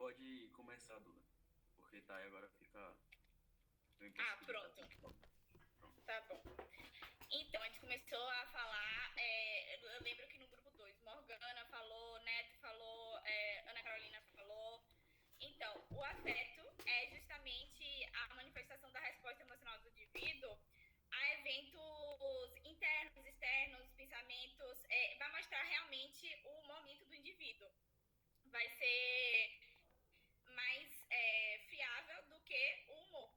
pode começar, Duda. Porque tá aí agora fica bem Pronto. possibilitado. Tá bom. Então, a gente começou a falar, eu lembro que no grupo 2, Morgana falou, Neto falou, Ana Carolina falou. Então, o afeto é justamente a manifestação da resposta emocional do indivíduo a eventos internos, externos, pensamentos, vai mostrar realmente o momento do indivíduo. Vai ser mais fiável do que o humor.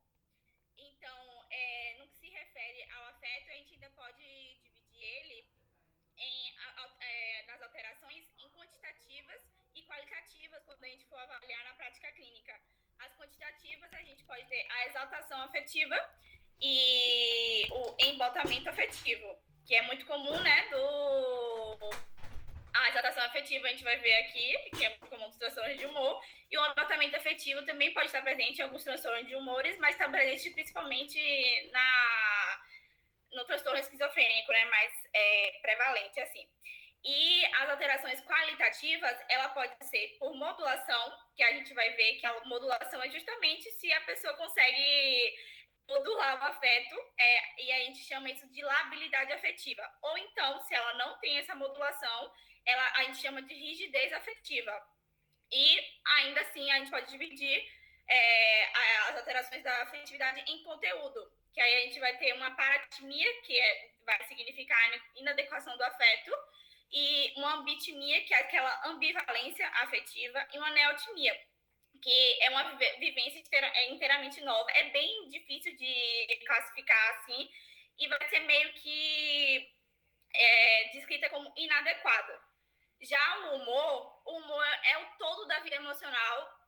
Então, no que se refere ao afeto, a gente ainda pode dividir ele nas alterações em quantitativas e qualitativas quando a gente for avaliar na prática clínica. As quantitativas, a gente pode ter a exaltação afetiva e o embotamento afetivo, que é muito comum, né, a exaltação afetiva a gente vai ver aqui, que é muito comum dos transtornos de humor, e o embotamento afetivo também pode estar presente em alguns transtornos de humores, mas está presente principalmente no transtorno esquizofrênico, né, mais prevalente, assim. E as alterações qualitativas, ela pode ser por modulação, que a gente vai ver que a modulação é justamente se a pessoa consegue modular o afeto, e a gente chama isso de labilidade afetiva. Ou então, se ela não tem essa modulação, a gente chama de rigidez afetiva. E ainda assim, a gente pode dividir as alterações da afetividade em conteúdo, que aí a gente vai ter uma paratimia, que vai significar inadequação do afeto, e uma ambitimia, que é aquela ambivalência afetiva, e uma neotimia, que é uma vivência inteiramente nova. É bem difícil de classificar assim, e vai ser meio que descrita como inadequada. Já o humor é o todo da vida emocional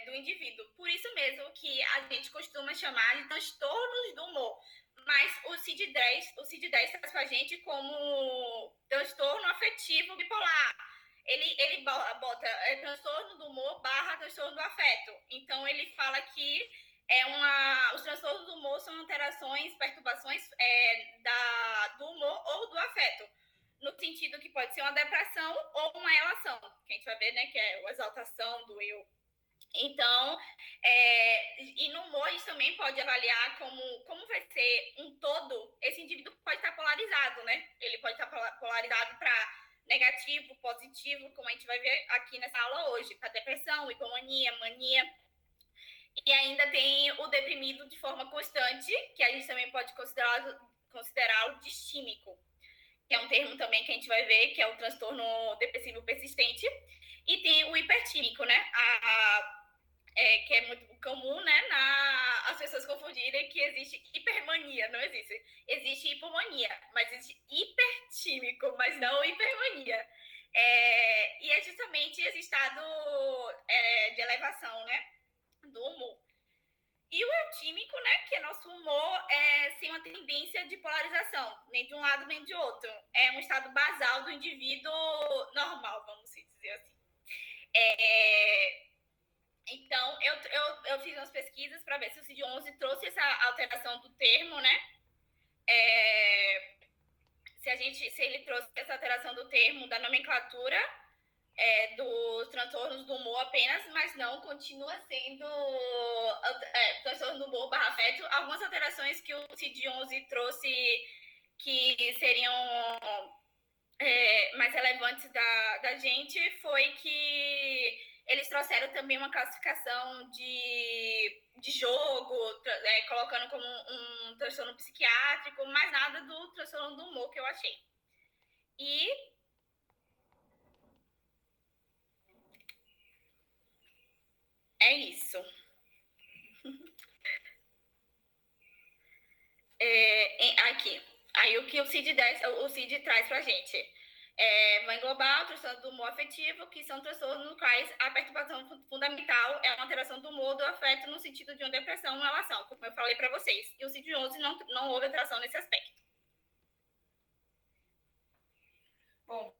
do indivíduo. Por isso mesmo que a gente costuma chamar de transtornos do humor. Mas o CID-10 traz pra gente como transtorno afetivo bipolar. Ele bota transtorno do humor / transtorno do afeto. Então, ele fala que os transtornos do humor são alterações, perturbações do humor ou do afeto, no sentido que pode ser uma depressão ou uma relação, que a gente vai ver, né, que é a exaltação do eu. Então, e no humor, a gente também pode avaliar como vai ser um todo. Esse indivíduo pode estar polarizado, né? Ele pode estar polarizado para negativo, positivo, como a gente vai ver aqui nessa aula hoje, para depressão, hipomania, mania. E ainda tem o deprimido de forma constante, que a gente também pode considerá-lo distímico, que é um termo também que a gente vai ver, que é o transtorno depressivo persistente. E tem o hipertímico, né? Que é muito comum, né, as pessoas confundirem que existe hipermania. Não existe. Existe hipomania, mas existe hipertímico, mas não hipermania. E é justamente esse estado de elevação, né, do humor. E o eutímico, né, que é nosso humor, sem uma tendência de polarização, nem de um lado nem de outro. É um estado basal do indivíduo normal, vamos dizer assim. Então, eu fiz umas pesquisas para ver se o CID-11 trouxe essa alteração do termo, né? Se ele trouxe essa alteração do termo da nomenclatura dos transtornos do humor apenas, mas não, continua sendo transtorno do humor / afeto. Algumas alterações que o CID-11 trouxe que seriam mais relevantes da gente foi que eles trouxeram também uma classificação de jogo, colocando como um transtorno psiquiátrico, mas nada do transtorno do humor que eu achei. E é isso. Aqui. Aí o que o CID traz pra gente? Vai englobar o transtorno do humor afetivo, que são transtornos nos quais a perturbação fundamental é uma alteração do humor do afeto no sentido de uma depressão, uma relação, como eu falei para vocês. E o CID-11 não houve alteração nesse aspecto. Bom,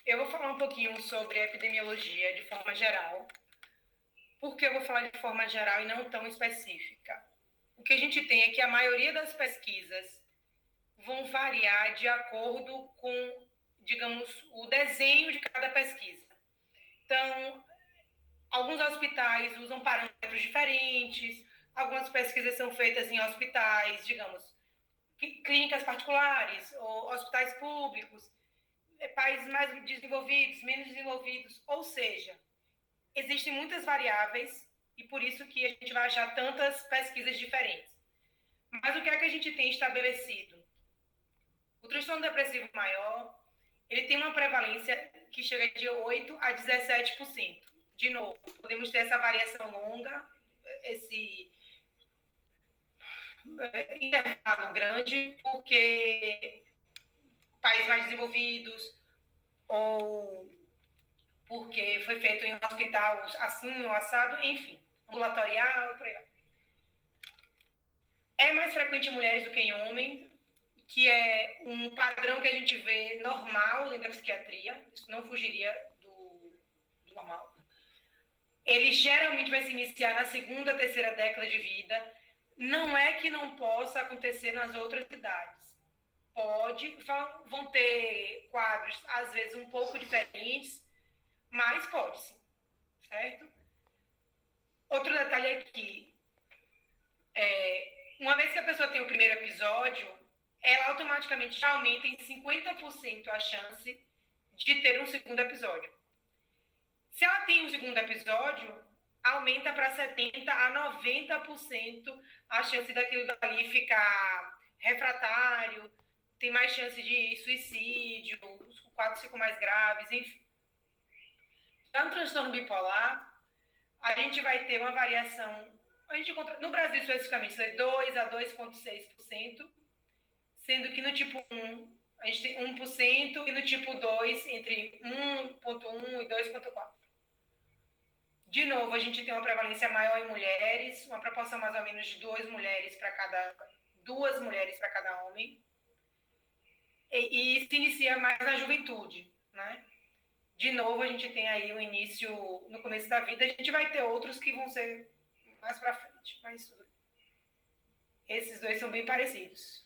eu vou falar um pouquinho sobre a epidemiologia de forma geral. Por que eu vou falar de forma geral e não tão específica? O que a gente tem é que a maioria das pesquisas vão variar de acordo com, digamos, o desenho de cada pesquisa. Então, Alguns hospitais usam parâmetros diferentes, algumas pesquisas são feitas em hospitais, digamos, clínicas particulares ou hospitais públicos, países mais desenvolvidos, menos desenvolvidos, ou seja, existem muitas variáveis e por isso que a gente vai achar tantas pesquisas diferentes. Mas o que é que a gente tem estabelecido? O transtorno depressivo maior, ele tem uma prevalência que chega de 8 a 17%. De novo, podemos ter essa variação longa, esse intervalo grande, porque países mais desenvolvidos ou porque foi feito em um hospital assim ou assado, enfim, ambulatorial, por aí vai. É mais frequente em mulheres do que em homens, que é um padrão que a gente vê normal dentro da psiquiatria, isso não fugiria do normal. Ele geralmente vai se iniciar na segunda, terceira década de vida. Não é que não possa acontecer nas outras idades. Vão ter quadros, às vezes, um pouco diferentes, mas pode sim, certo? Outro detalhe é que, uma vez que a pessoa tem o primeiro episódio, ela automaticamente já aumenta em 50% a chance de ter um segundo episódio. Se ela tem um segundo episódio, aumenta para 70% a 90% a chance daquilo dali ficar refratário, tem mais chance de suicídio, os quadros ficam mais graves, enfim. Já no transtorno bipolar, a gente vai ter uma variação, a gente encontra, no Brasil especificamente, de 2 a 2,6%, sendo que no tipo 1, a gente tem 1%, e no tipo 2, entre 1,1% e 2,4%. De novo, a gente tem uma prevalência maior em mulheres, uma proporção mais ou menos de 2 mulheres para cada homem, e se inicia mais na juventude, né? De novo, a gente tem aí o início no começo da vida, a gente vai ter outros que vão ser mais para frente, mas esses dois são bem parecidos.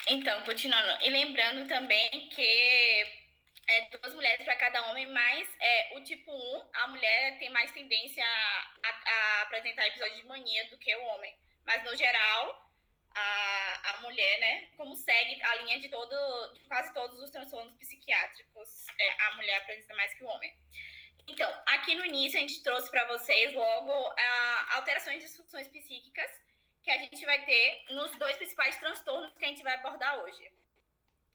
Então, continuando, e lembrando também que 2 mulheres para cada homem, mas o tipo 1, a mulher tem mais tendência a apresentar episódios de mania do que o homem. Mas, no geral, a mulher, né, como segue a linha de quase todos os transtornos psiquiátricos, a mulher apresenta mais que o homem. Então, aqui no início, a gente trouxe para vocês logo alterações de disfunções psíquicas que a gente vai ter nos 2 principais transtornos que a gente vai abordar hoje.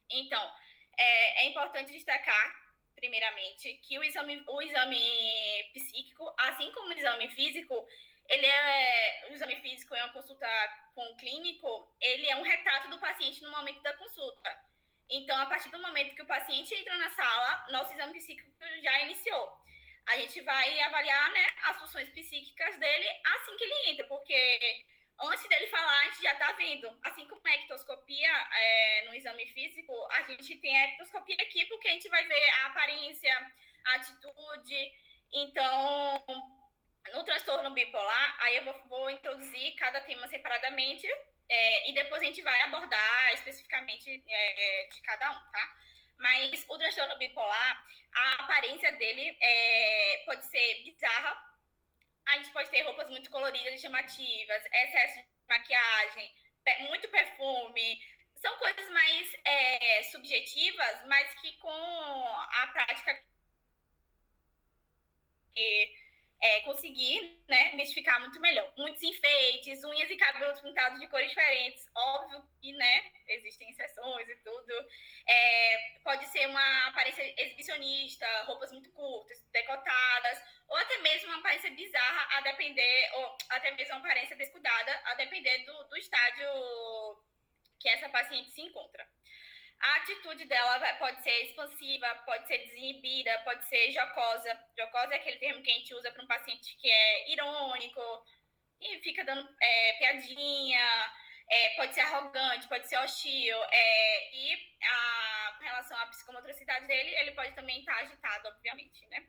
Então, é importante destacar, primeiramente, que o exame psíquico, assim como o exame físico, o exame físico em uma consulta com o clínico, ele é um retrato do paciente no momento da consulta. Então, a partir do momento que o paciente entra na sala, nosso exame psíquico já iniciou. A gente vai avaliar, né, as funções psíquicas dele assim que ele entra, porque antes dele falar, a gente já está vendo. Assim como a ectoscopia no exame físico, a gente tem a ectoscopia aqui, porque a gente vai ver a aparência, a atitude. Então, no transtorno bipolar, aí eu vou introduzir cada tema separadamente e depois a gente vai abordar especificamente de cada um, tá? Mas o transtorno bipolar, a aparência dele pode ser bizarra. A gente pode ter roupas muito coloridas e chamativas, excesso de maquiagem, muito perfume. São coisas mais subjetivas, mas que com a prática conseguir, né, identificar muito melhor. Muitos enfeites, unhas e cabelos pintados de cores diferentes. Óbvio que, né, existem exceções e tudo. Pode ser uma aparência exibicionista, roupas muito curtas, decotadas, ou até mesmo uma aparência bizarra, a depender, ou até mesmo uma aparência descuidada, a depender do estágio que essa paciente se encontra. A atitude dela pode ser expansiva, pode ser desinibida, pode ser jocosa. Jocosa é aquele termo que a gente usa para um paciente que é irônico, e fica dando piadinha, pode ser arrogante, pode ser hostil. E com relação à psicomotricidade dele, ele pode também estar agitado, obviamente, né?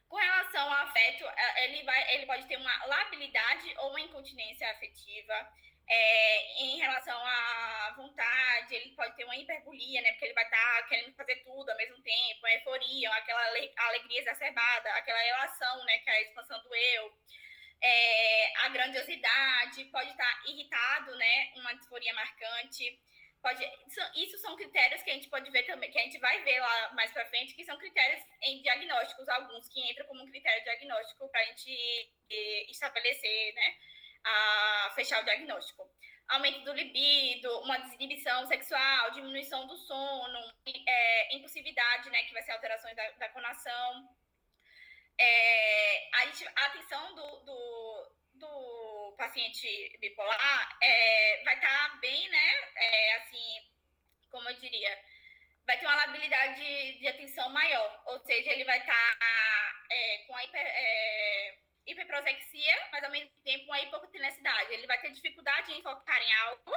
Com relação ao afeto, ele pode ter uma labilidade ou uma incontinência afetiva. Em relação à vontade, ele pode ter uma hiperbolia, né? Porque ele vai estar querendo fazer tudo ao mesmo tempo, uma euforia, aquela alegria exacerbada, aquela relação, né? Que é a expansão do eu. A grandiosidade, pode estar irritado, né? Uma disforia marcante. Isso são critérios que a gente pode ver também, que a gente vai ver lá mais para frente, que são critérios em diagnósticos, alguns que entram como um critério diagnóstico para a gente estabelecer, né? A fechar o diagnóstico. Aumento do libido, uma desinibição sexual, diminuição do sono, impulsividade, né, que vai ser alterações da conação. A atenção do paciente bipolar vai estar bem, né, assim, como eu diria, vai ter uma labilidade de atenção maior, ou seja, ele vai estar com a hiperprosexia, mas ao mesmo tempo uma hipotenesidade. Ele vai ter dificuldade em focar em algo.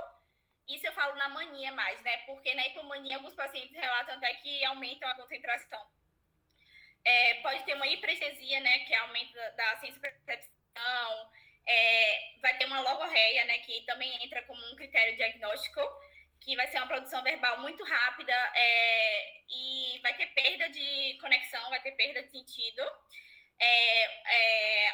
Isso eu falo na mania mais, né? Porque na hipomania alguns pacientes relatam até que aumentam a concentração. Pode ter uma hiperestesia, né? Que é aumento da sensopercepção. Vai ter uma logorreia, né? Que também entra como um critério diagnóstico, que vai ser uma produção verbal muito rápida e vai ter perda de conexão, vai ter perda de sentido.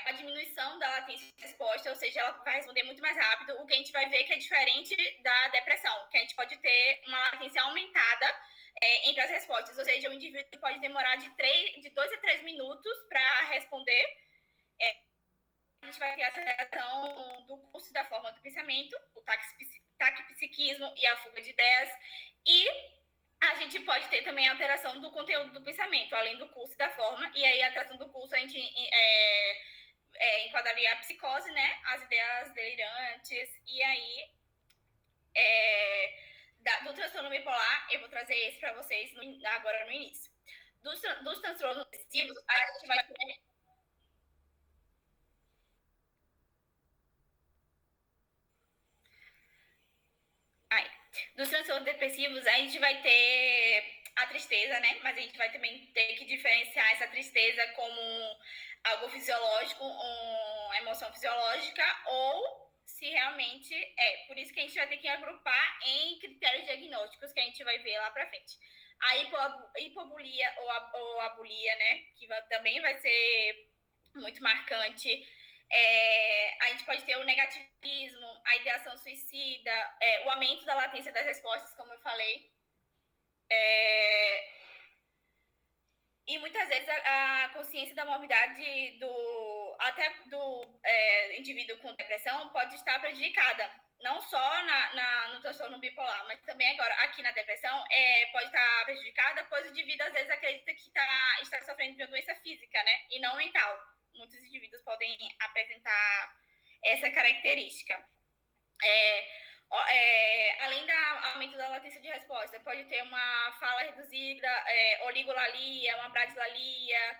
A diminuição da latência de resposta, ou seja, ela vai responder muito mais rápido, o que a gente vai ver que é diferente da depressão, que a gente pode ter uma latência aumentada entre as respostas, ou seja, o indivíduo pode demorar de 2 a 3 minutos para responder. A gente vai ter a aceleração do curso da forma do pensamento, o taquipsiquismo e a fuga de ideias, e a gente pode ter também a alteração do conteúdo do pensamento, além do curso e da forma, e aí a alteração do curso a gente enquadraria a psicose, né, as ideias delirantes, e aí do transtorno bipolar, eu vou trazer esse para vocês agora no início. Dos transtornos depressivos, a gente vai ter... Dos transtornos depressivos, a gente vai ter a tristeza, né? Mas a gente vai também ter que diferenciar essa tristeza como algo fisiológico, uma emoção fisiológica, ou se realmente é. Por isso que a gente vai ter que agrupar em critérios diagnósticos que a gente vai ver lá pra frente. A hipobulia ou a bulia, né? Que também vai ser muito marcante. A gente pode ter o negativismo, a ideação suicida, o aumento da latência das respostas, como eu falei. E muitas vezes a consciência da morbidade do indivíduo com depressão pode estar prejudicada. Não só no transtorno bipolar, mas também agora aqui na depressão pode estar prejudicada, pois o indivíduo às vezes acredita que está sofrendo de uma doença física, né? E não mental. Muitos indivíduos podem apresentar essa característica. Além do aumento da latência de resposta, pode ter uma fala reduzida, oligolalia, uma bradilalia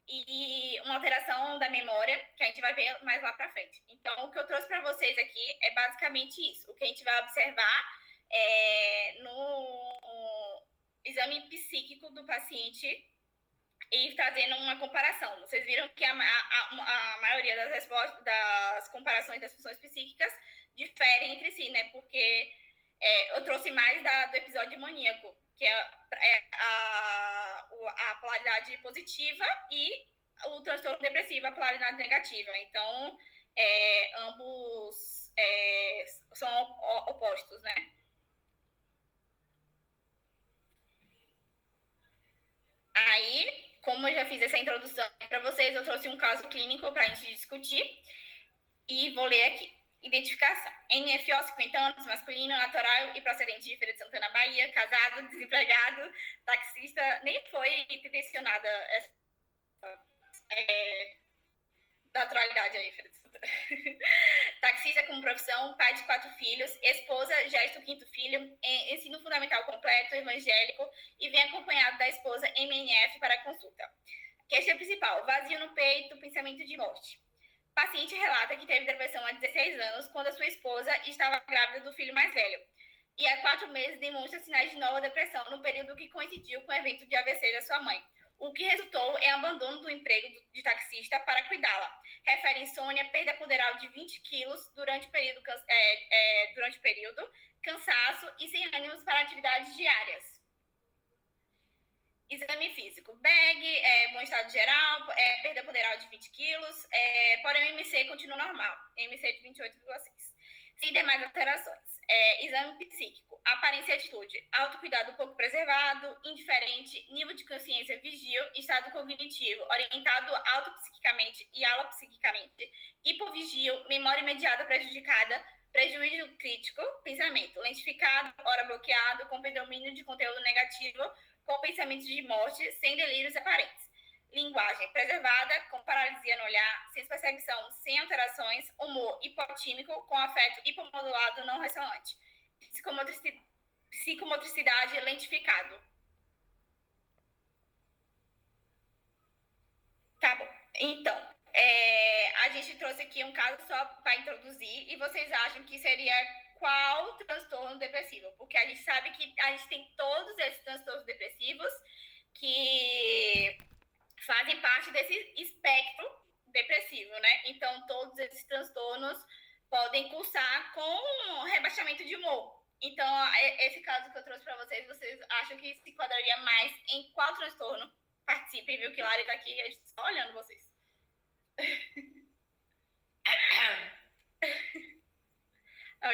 e uma alteração da memória, que a gente vai ver mais lá para frente. Então, o que eu trouxe para vocês aqui é basicamente isso. O que a gente vai observar no exame psíquico do paciente e trazendo uma comparação. Vocês viram que a maioria das respostas, das comparações das funções psíquicas diferem entre si, né? Porque eu trouxe mais do episódio maníaco, que é a polaridade positiva, e o transtorno depressivo, a polaridade negativa. Então, ambos são opostos, né? Aí, como eu já fiz essa introdução para vocês, eu trouxe um caso clínico para a gente discutir e vou ler aqui. Identificação. NFO, 50 anos, masculino, natural e procedente de Feira de Santana, Bahia, casado, desempregado, taxista, nem foi intencionada essa naturalidade aí, Feira de Santana. Taxista como profissão, pai de 4 filhos, esposa, gesta o 5º filho, ensino fundamental completo, evangélico, e vem acompanhado da esposa MNF para consulta. Questão principal, vazio no peito, pensamento de morte. Paciente relata que teve depressão há 16 anos, quando a sua esposa estava grávida do filho mais velho. E há 4 meses demonstra sinais de nova depressão, no período que coincidiu com o evento de AVC da sua mãe. o que resultou em abandono do emprego de taxista para cuidá-la. Refere insônia, perda ponderal de 20 quilos durante o período, cansaço e sem ânimos para atividades diárias. Exame físico. BEG, bom estado geral, perda ponderal de 20 quilos, porém o MC continua normal, MC de 28,6. Sem demais alterações. Exame psíquico. Aparência e atitude. Autocuidado pouco preservado, indiferente, nível de consciência vigio, estado cognitivo, orientado autopsiquicamente e alopsiquicamente, hipovigio, memória imediata prejudicada, prejuízo crítico, pensamento, lentificado, hora bloqueado, com predomínio de conteúdo negativo, com pensamentos de morte, sem delírios aparentes. Linguagem preservada, com paralisia no olhar, sem percepção, sem alterações, humor hipotímico, com afeto hipomodulado não ressonante. Psicomotricidade lentificado. Tá bom. Então, a gente trouxe aqui um caso só para introduzir e vocês acham que seria qual transtorno depressivo? Porque a gente sabe que a gente tem todos esses transtornos depressivos que fazem parte desse espectro depressivo, né? Então, todos esses transtornos podem cursar com rebaixamento de humor. Então, esse caso que eu trouxe para vocês acham que se enquadraria mais em qual transtorno? Participem, viu? Que Lari tá aqui só olhando vocês.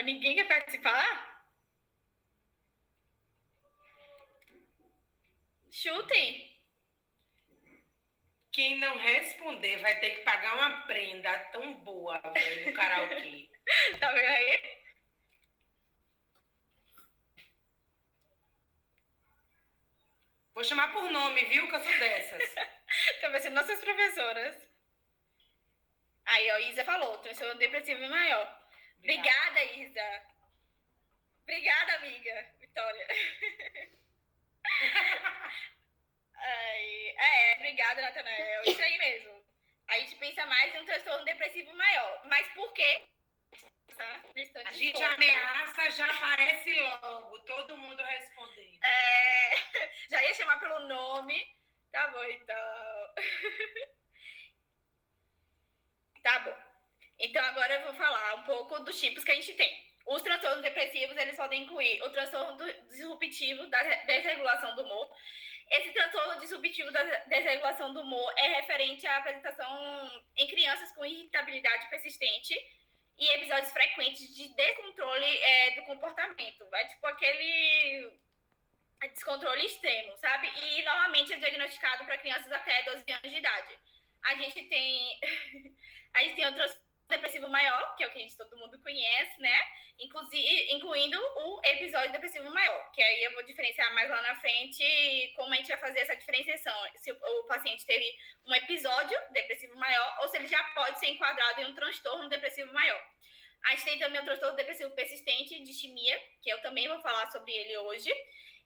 Ninguém quer participar? Chutem! Quem não responder vai ter que pagar uma prenda tão boa, velho, no karaokê. Tá vendo aí? Vou chamar por nome, viu? Que eu sou dessas. Tá parecendo nossas professoras. Aí, ó, Isa falou, transtorno depressivo maior. Obrigada, Isa. Obrigada, amiga. Vitória. Obrigada, Natanael. Isso aí mesmo. A gente pensa mais em um transtorno depressivo maior. Mas por quê? A gente ameaça, já aparece logo. Todo mundo respondendo. Já ia chamar pelo nome. Tá bom, então. Tá bom. Então, agora eu vou falar um pouco dos tipos que a gente tem. Os transtornos depressivos, eles podem incluir o transtorno disruptivo da desregulação do humor. Esse transtorno disruptivo da desregulação do humor é referente à apresentação em crianças com irritabilidade persistente e episódios frequentes de descontrole do comportamento. É tipo aquele descontrole extremo, sabe? E normalmente é diagnosticado para crianças até 12 anos de idade. A gente tem o transtorno depressivo maior, que é o que todo mundo conhece, né? Incluindo o episódio depressivo maior, que aí eu vou diferenciar mais lá na frente como a gente vai fazer essa diferenciação, se o paciente teve um episódio depressivo maior ou se ele já pode ser enquadrado em um transtorno depressivo maior. A gente tem também o transtorno depressivo persistente, distimia, que eu também vou falar sobre ele hoje.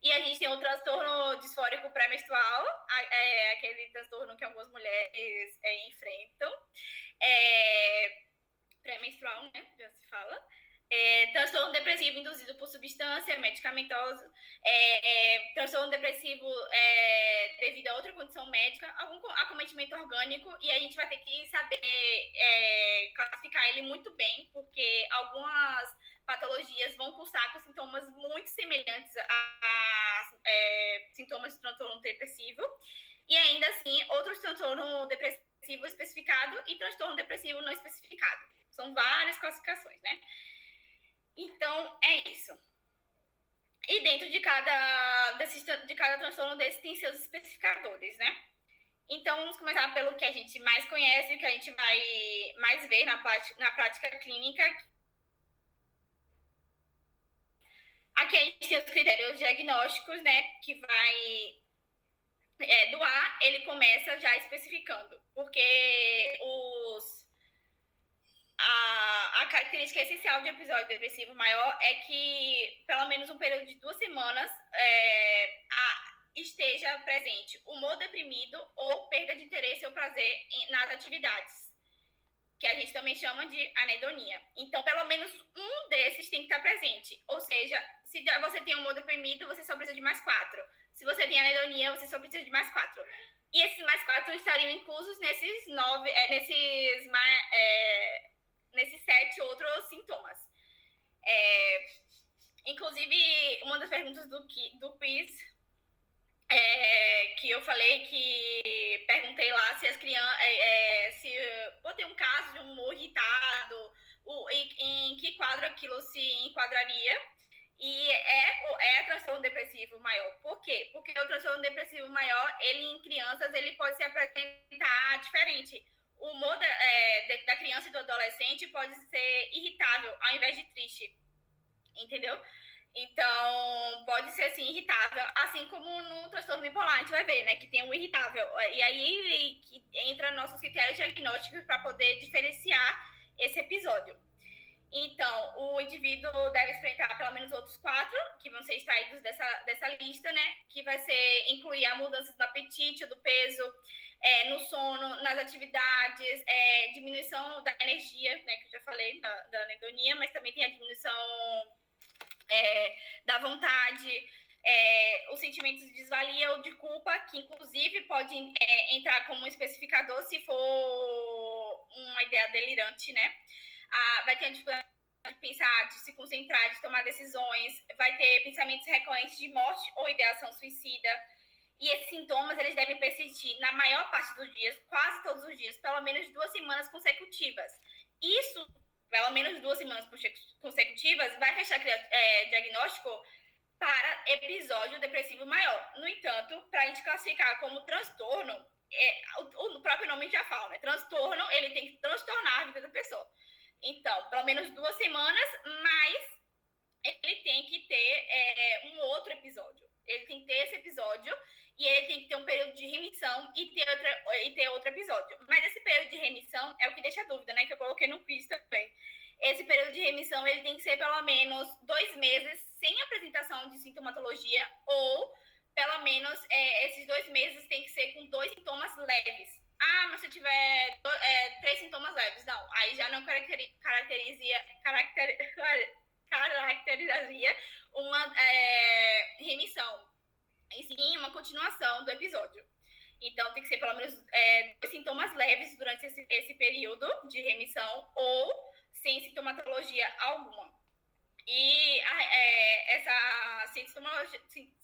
E a gente tem o transtorno disfórico pré-menstrual, aquele transtorno que algumas mulheres enfrentam. Pré-menstrual, né? Já se fala. Transtorno depressivo induzido por substância medicamentosa, transtorno depressivo devido a outra condição médica, algum acometimento orgânico, e a gente vai ter que saber classificar ele muito bem, porque algumas patologias vão cursar com sintomas muito semelhantes a sintomas de transtorno depressivo, e ainda assim, outros transtorno depressivo especificado e transtorno depressivo não especificado. São várias classificações, né? Então, é isso. E dentro de cada transtorno desse tem seus especificadores, né? Então, vamos começar pelo que a gente mais conhece, que a gente vai mais ver na prática clínica. Aqui a gente tem os critérios diagnósticos, né? Que vai do A, ele começa já especificando, porque a característica essencial de episódio depressivo maior é que, pelo menos um período de 2 semanas, esteja presente humor deprimido ou perda de interesse ou prazer nas atividades, que a gente também chama de anedonia. Então, pelo menos um desses tem que estar presente. Ou seja, se você tem humor deprimido, você só precisa de mais 4. Se você tem anedonia, você só precisa de mais 4. E esses mais 4 estariam inclusos nesses 7 outros sintomas. Inclusive, uma das perguntas do quiz que eu falei que perguntei lá se as crianças, botei um caso de um humor irritado, em que quadro aquilo se enquadraria. E é transtorno depressivo maior. Por quê? Porque o transtorno depressivo maior, ele em crianças, ele pode se apresentar diferente. O humor da criança e do adolescente pode ser irritável ao invés de triste. Entendeu? Então, pode ser, assim, irritável, assim como no transtorno bipolar, a gente vai ver, né, que tem o irritável. E aí que entra nossos critérios diagnósticos para poder diferenciar esse episódio. Então, o indivíduo deve experimentar pelo menos outros 4, que vão ser extraídos dessa lista, né, que vai ser incluir a mudança do apetite, do peso, no sono, nas atividades, diminuição da energia, né, que eu já falei, da anedonia, mas também tem a diminuição da vontade, os sentimentos de desvalia ou de culpa, que inclusive pode entrar como um especificador se for uma ideia delirante, né? Vai ter a dificuldade de pensar, de se concentrar, de tomar decisões, vai ter pensamentos recorrentes de morte ou ideação suicida. E esses sintomas, eles devem persistir na maior parte dos dias, quase todos os dias, pelo menos 2 semanas consecutivas. Isso, pelo menos 2 semanas consecutivas, vai fechar diagnóstico para episódio depressivo maior. No entanto, para a gente classificar como transtorno, o próprio nome já fala, né? Transtorno, ele tem que transtornar a vida da pessoa. Então, pelo menos 2 semanas, mas ele tem que ter um outro episódio. Ele tem que ter esse episódio e ele tem que ter um período de remissão e ter outro episódio. Mas esse período de remissão é o que deixa dúvida, né? Que eu coloquei no quiz também. Esse período de remissão, ele tem que ser pelo menos 2 meses sem apresentação de sintomatologia ou, pelo menos, esses 2 meses tem que ser com 2 sintomas leves. Ah, mas se eu tiver 3 sintomas leves, não. Aí já não caracterizaria uma remissão. E sim, uma continuação do episódio. Então, tem que ser pelo menos 2 sintomas leves durante esse período de remissão ou sem sintomatologia alguma. E essa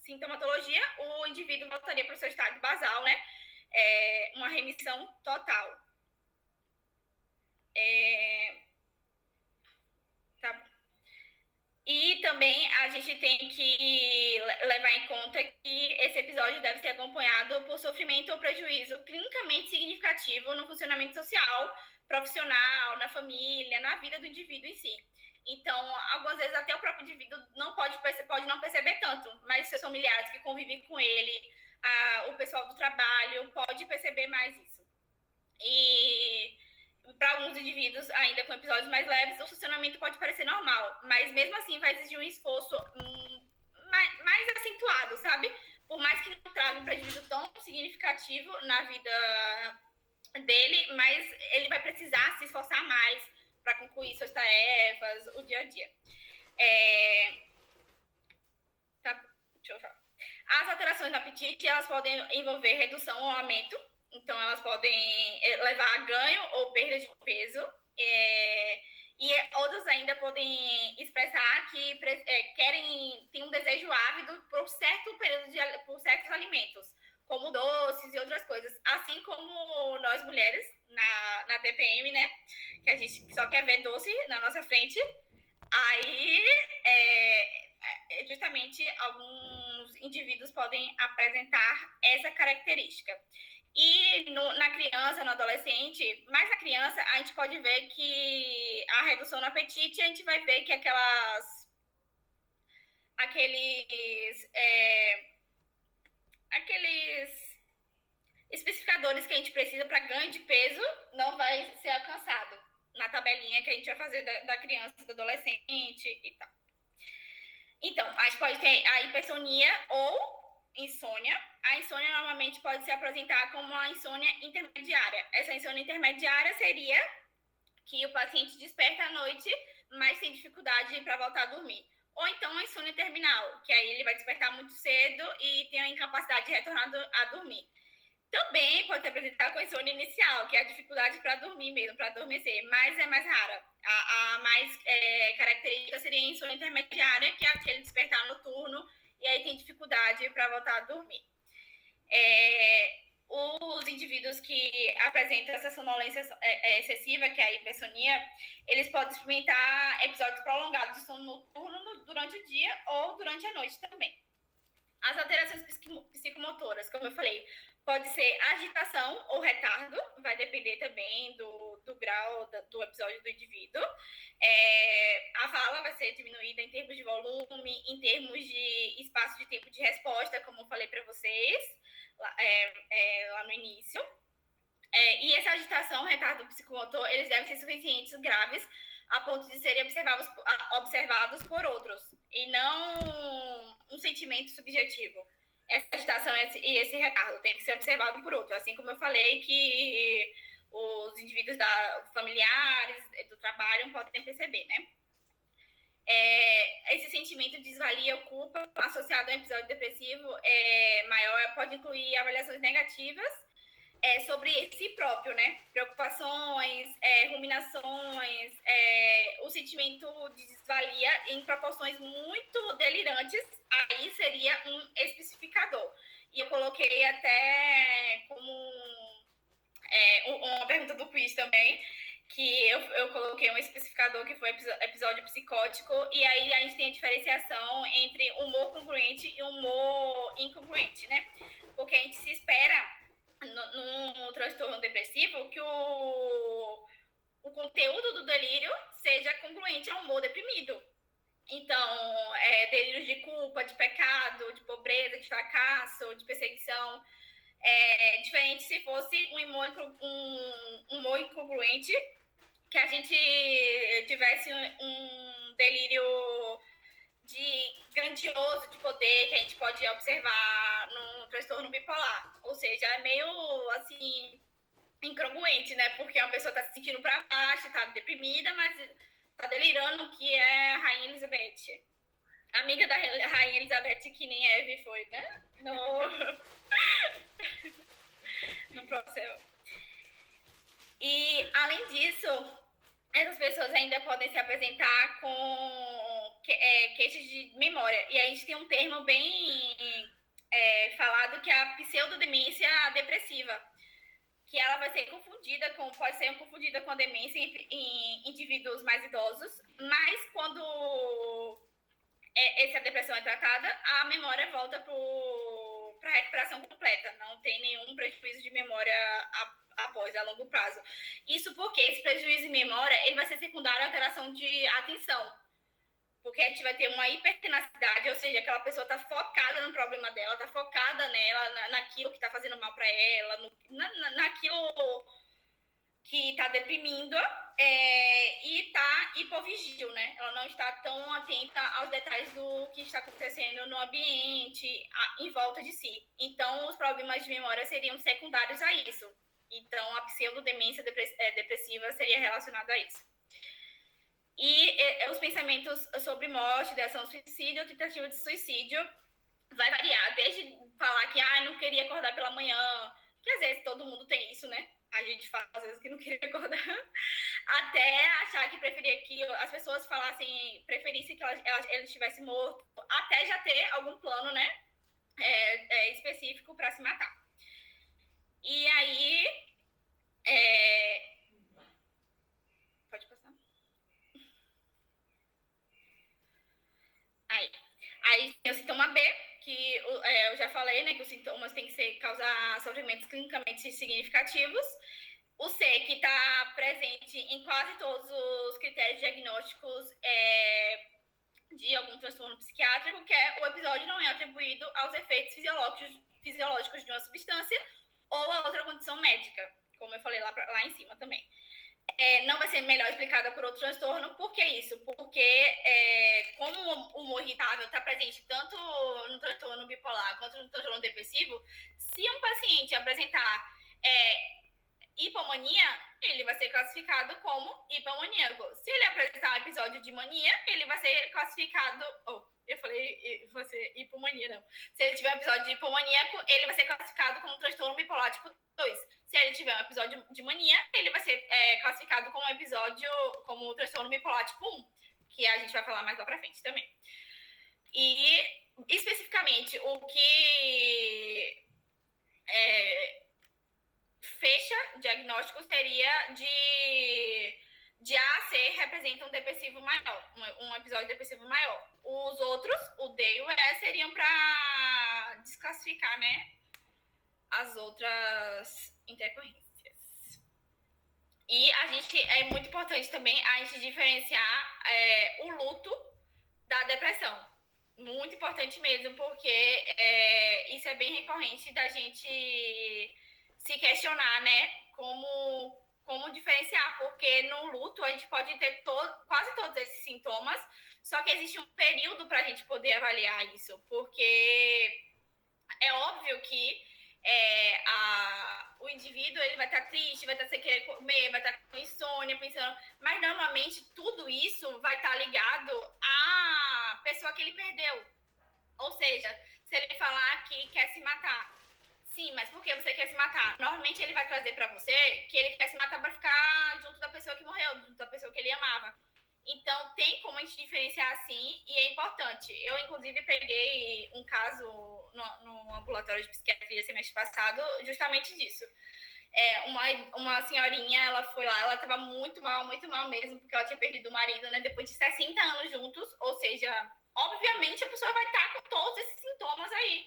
sintomatologia, o indivíduo voltaria para o seu estado basal, né? Uma remissão total. Tá. E também a gente tem que levar em conta que esse episódio deve ser acompanhado por sofrimento ou prejuízo clinicamente significativo no funcionamento social, profissional, na família, na vida do indivíduo em si. Então, algumas vezes até o próprio indivíduo pode não perceber tanto, mas seus familiares que convivem com ele, o pessoal do trabalho, pode perceber mais isso. E para alguns indivíduos, ainda com episódios mais leves, o funcionamento pode parecer normal, mas mesmo assim vai exigir um esforço mais acentuado, sabe? Por mais que não traga um prejuízo tão significativo na vida dele, mas ele vai precisar se esforçar mais para concluir suas tarefas, o dia a dia. Deixa eu falar. As alterações no apetite, elas podem envolver redução ou aumento, então elas podem levar a ganho ou perda de peso, e outras ainda podem expressar que têm um desejo ávido por certo período por certos alimentos, como doces e outras coisas, assim como nós mulheres na TPM, né, que a gente só quer ver doce na nossa frente. Aí justamente alguns indivíduos podem apresentar essa característica. E na criança, no adolescente, mais na criança, a gente pode ver que a redução no apetite, a gente vai ver que aqueles especificadores que a gente precisa para ganho de peso não vai ser alcançado na tabelinha que a gente vai fazer da criança, do adolescente e tal. Então, a gente pode ter a hipersonia ou insônia. A insônia normalmente pode se apresentar como uma insônia intermediária. Essa insônia intermediária seria que o paciente desperta à noite, mas tem dificuldade para voltar a dormir. Ou então a insônia terminal, que aí ele vai despertar muito cedo e tem a incapacidade de retornar a dormir. Também pode se apresentar com insônia inicial, que é a dificuldade para dormir mesmo, para adormecer, mas é mais rara. A mais característica seria a insônia intermediária, que é aquele despertar noturno, e aí tem dificuldade para voltar a dormir. Os indivíduos que apresentam essa sonolência excessiva, que é a hipersonia, eles podem experimentar episódios prolongados de sono noturno durante o dia ou durante a noite também. As alterações psicomotoras, como eu falei, pode ser agitação ou retardo, vai depender também do grau do episódio do indivíduo. A fala vai ser diminuída em termos de volume, em termos de espaço de tempo de resposta, como eu falei para vocês lá no início. E essa agitação, retardo psicomotor, eles devem ser suficientes, graves, a ponto de serem observados por outros, e não um sentimento subjetivo. Essa agitação e esse retardo tem que ser observado por outro, assim como eu falei que os indivíduos familiares do trabalho podem perceber, né? Esse sentimento de desvalia ou culpa associado a um episódio depressivo maior pode incluir avaliações negativas sobre si próprio, né? Preocupações, ruminações, o sentimento de desvalia em proporções muito delirantes, aí seria um especificador. E eu coloquei até como uma pergunta do quiz também, que eu coloquei um especificador que foi episódio psicótico, e aí a gente tem a diferenciação entre humor congruente e humor incongruente, né? Porque a gente se espera no transtorno depressivo que o conteúdo do delírio seja congruente ao humor deprimido. Então, delírios de culpa, de pecado, de pobreza, de fracasso, de perseguição. Diferente se fosse um humor incongruente, que a gente tivesse um delírio grandioso de poder que a gente pode observar no transtorno bipolar. Ou seja, é meio assim incongruente, né? Porque uma pessoa tá se sentindo para baixo, tá deprimida, mas tá delirando que é a Rainha Elizabeth. Amiga da Rainha Elizabeth, que nem Eve foi, né? No processo. E, além disso, essas pessoas ainda podem se apresentar com queixas de memória. E a gente tem um termo bem falado, que é a pseudodemência depressiva, que ela vai ser pode ser confundida com a demência em indivíduos mais idosos, mas quando essa depressão é tratada, a memória volta para a recuperação completa, não tem nenhum prejuízo de memória a longo prazo. Isso porque esse prejuízo de memória ele vai ser secundário à alteração de atenção, porque a gente vai ter uma hipertenacidade, ou seja, aquela pessoa está focada no problema dela, está focada nela, naquilo que está fazendo mal para ela, naquilo que está deprimindo, e está hipovigil, né? Ela não está tão atenta aos detalhes do que está acontecendo no ambiente, em volta de si. Então, os problemas de memória seriam secundários a isso. Então, a pseudodemência depressiva seria relacionada a isso. E os pensamentos sobre morte, ideação de suicídio, tentativa de suicídio, vai variar, desde falar que não queria acordar pela manhã, que às vezes todo mundo tem isso, né? A gente fala às vezes que não queria acordar, até achar que preferia que as pessoas preferissem que ele estivesse morto, até já ter algum plano, né, específico para se matar. E aí, pode passar. Aí tem o sintoma B, que eu já falei, né, que os sintomas têm que causar sofrimentos clinicamente significativos. O C, que está presente em quase todos os critérios diagnósticos de algum transtorno psiquiátrico, que o episódio não é atribuído aos efeitos fisiológicos de uma substância ou a outra condição médica, como eu falei lá em cima também. Não vai ser melhor explicada por outro transtorno. Por que isso? Porque como o humor irritável está presente tanto no transtorno bipolar quanto no transtorno depressivo, se um paciente apresentar hipomania, ele vai ser classificado como hipomaníaco. Se ele apresentar um episódio de mania, ele vai ser classificado... eu falei você hipomania, não. Se ele tiver um episódio de hipomaníaco, ele vai ser classificado como transtorno bipolar tipo 2. Se ele tiver um episódio de mania, ele vai ser classificado como como transtorno bipolar tipo 1, que a gente vai falar mais lá pra frente também. E, especificamente, o que fecha diagnóstico seria de A a C representa um depressivo maior, um episódio depressivo maior. Os outros, o D e o E, seriam para desclassificar, né, as outras intercorrências. E é muito importante também a gente diferenciar o luto da depressão. Muito importante mesmo, porque isso é bem recorrente da gente se questionar, né, como diferenciar, porque no luto a gente pode ter quase todos esses sintomas, só que existe um período para a gente poder avaliar isso, porque é óbvio que o indivíduo ele vai estar triste, vai estar sem querer comer, vai estar com insônia, pensando, mas normalmente tudo isso vai estar ligado à pessoa que ele perdeu. Ou seja, se ele falar que quer se matar, sim, mas por que você quer se matar? Normalmente ele vai trazer para você que ele quer se matar para ficar junto da pessoa que morreu, junto da pessoa que ele amava. Então, tem como a gente diferenciar assim, e é importante. Eu, inclusive, peguei um caso no ambulatório de psiquiatria semestre passado, justamente disso. Uma senhorinha, ela foi lá, ela estava muito mal mesmo, porque ela tinha perdido o marido, né, depois de 60 anos juntos, ou seja, obviamente a pessoa vai estar com todos esses sintomas aí,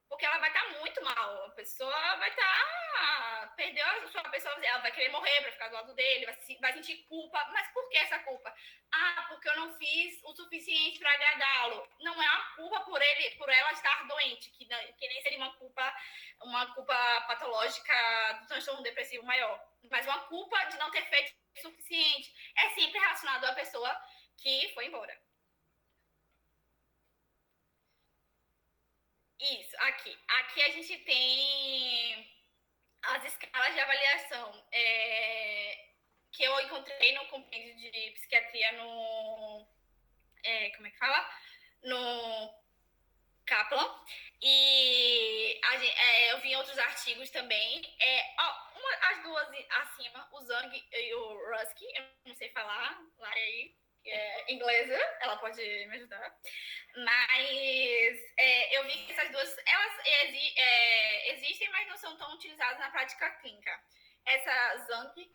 porque ela vai estar muito mal, a pessoa vai estar, perdeu a sua pessoa, ela vai querer morrer para ficar do lado dele, vai sentir culpa, mas por que essa culpa? Porque eu não fiz o suficiente para agradá-lo. Não é uma culpa por ela estar doente, que nem seria uma culpa patológica do transtorno depressivo maior, mas uma culpa de não ter feito o suficiente. É sempre relacionado à pessoa que foi embora. Isso, aqui. Aqui a gente tem as escalas de avaliação que eu encontrei no compêndio de psiquiatria como é que fala? No Kaplan. E eu vi em outros artigos também. As duas acima, o Zhang e o Rusky, eu não sei falar, Lara aí, que é inglesa, ela pode me ajudar. Mas eu vi que essas duas, elas existem, mas não são tão utilizadas na prática clínica. Essa Zhang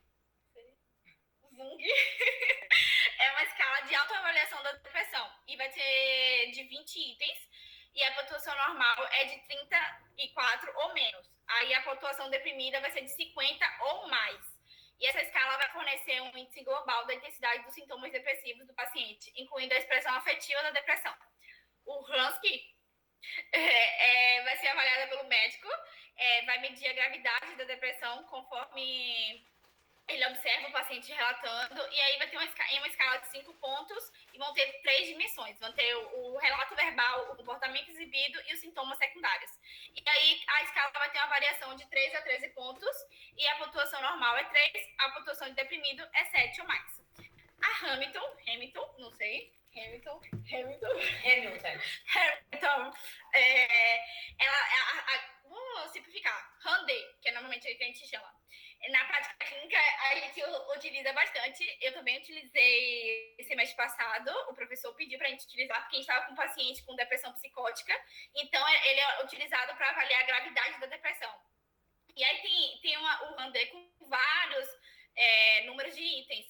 é uma escala de autoavaliação da depressão e vai ter de 20 itens e a pontuação normal é de 34 ou menos. Aí a pontuação deprimida vai ser de 50 ou mais. E essa escala vai fornecer um índice global da intensidade dos sintomas depressivos do paciente, incluindo a expressão afetiva da depressão. O Hlansky vai ser avaliada pelo médico, vai medir a gravidade da depressão conforme ele observa o paciente relatando, e aí vai ter uma escala de 5 pontos e vão ter 3 dimensões. Vão ter o relato verbal, o comportamento exibido e os sintomas secundários. E aí a escala vai ter uma variação de 3 a 13 pontos e a pontuação normal é 3, a pontuação de deprimido é 7 ou mais. A Hamilton, não sei, Hamilton, vou simplificar, Handy, que é normalmente o que a gente chama. Na prática clínica, a gente utiliza bastante. Eu também utilizei semestre passado. O professor pediu para a gente utilizar, porque a gente estava com um paciente com depressão psicótica. Então, ele é utilizado para avaliar a gravidade da depressão. E aí tem o Randê com vários números de itens.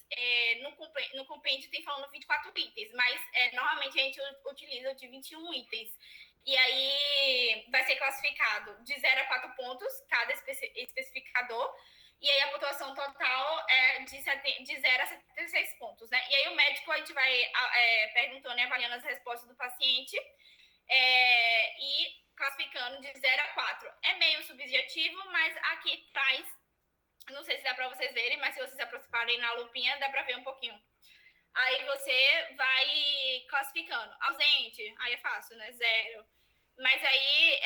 No compêndio tem falando 24 itens, mas normalmente a gente utiliza de 21 itens. E aí vai ser classificado de 0 a 4 pontos, cada especificador. E aí a pontuação total é de 0 a 76 pontos, né? E aí o médico, a gente vai perguntando e avaliando as respostas do paciente e classificando de 0 a 4. É meio subjetivo, mas aqui traz, não sei se dá para vocês verem, mas se vocês se aproximarem na lupinha, dá para ver um pouquinho. Aí você vai classificando. Ausente, aí é fácil, né? 0. Mas aí,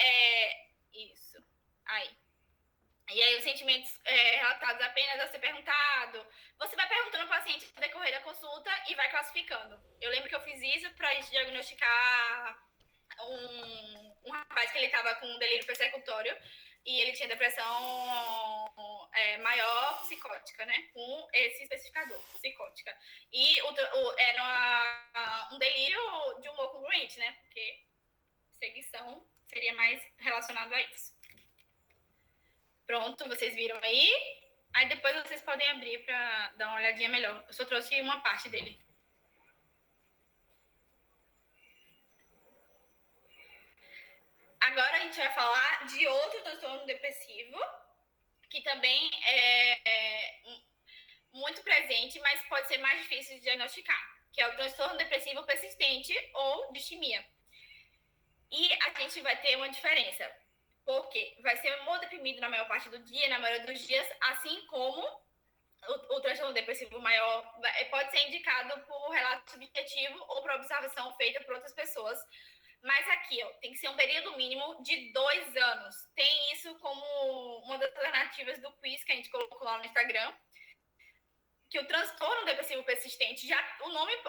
isso. Aí. E aí os sentimentos relatados apenas a ser perguntado. Você vai perguntando ao paciente no decorrer da consulta e vai classificando. Eu lembro que eu fiz isso para diagnosticar um rapaz que ele estava com um delírio persecutório e ele tinha depressão maior psicótica, né? Com esse especificador, psicótica. E era um delírio de humor congruente, né? Porque seguição seria mais relacionado a isso. Pronto, vocês viram aí? Aí depois vocês podem abrir para dar uma olhadinha melhor. Eu só trouxe uma parte dele. Agora a gente vai falar de outro transtorno depressivo, que também é muito presente, mas pode ser mais difícil de diagnosticar, que é o transtorno depressivo persistente ou distimia. E a gente vai ter uma diferença, porque vai ser humor deprimido na maior parte do dia, na maioria dos dias, assim como o transtorno depressivo maior pode ser indicado por relato subjetivo ou por observação feita por outras pessoas. Mas aqui, ó, tem que ser um período mínimo de 2 anos. Tem isso como uma das alternativas do quiz que a gente colocou lá no Instagram, que o transtorno depressivo persistente,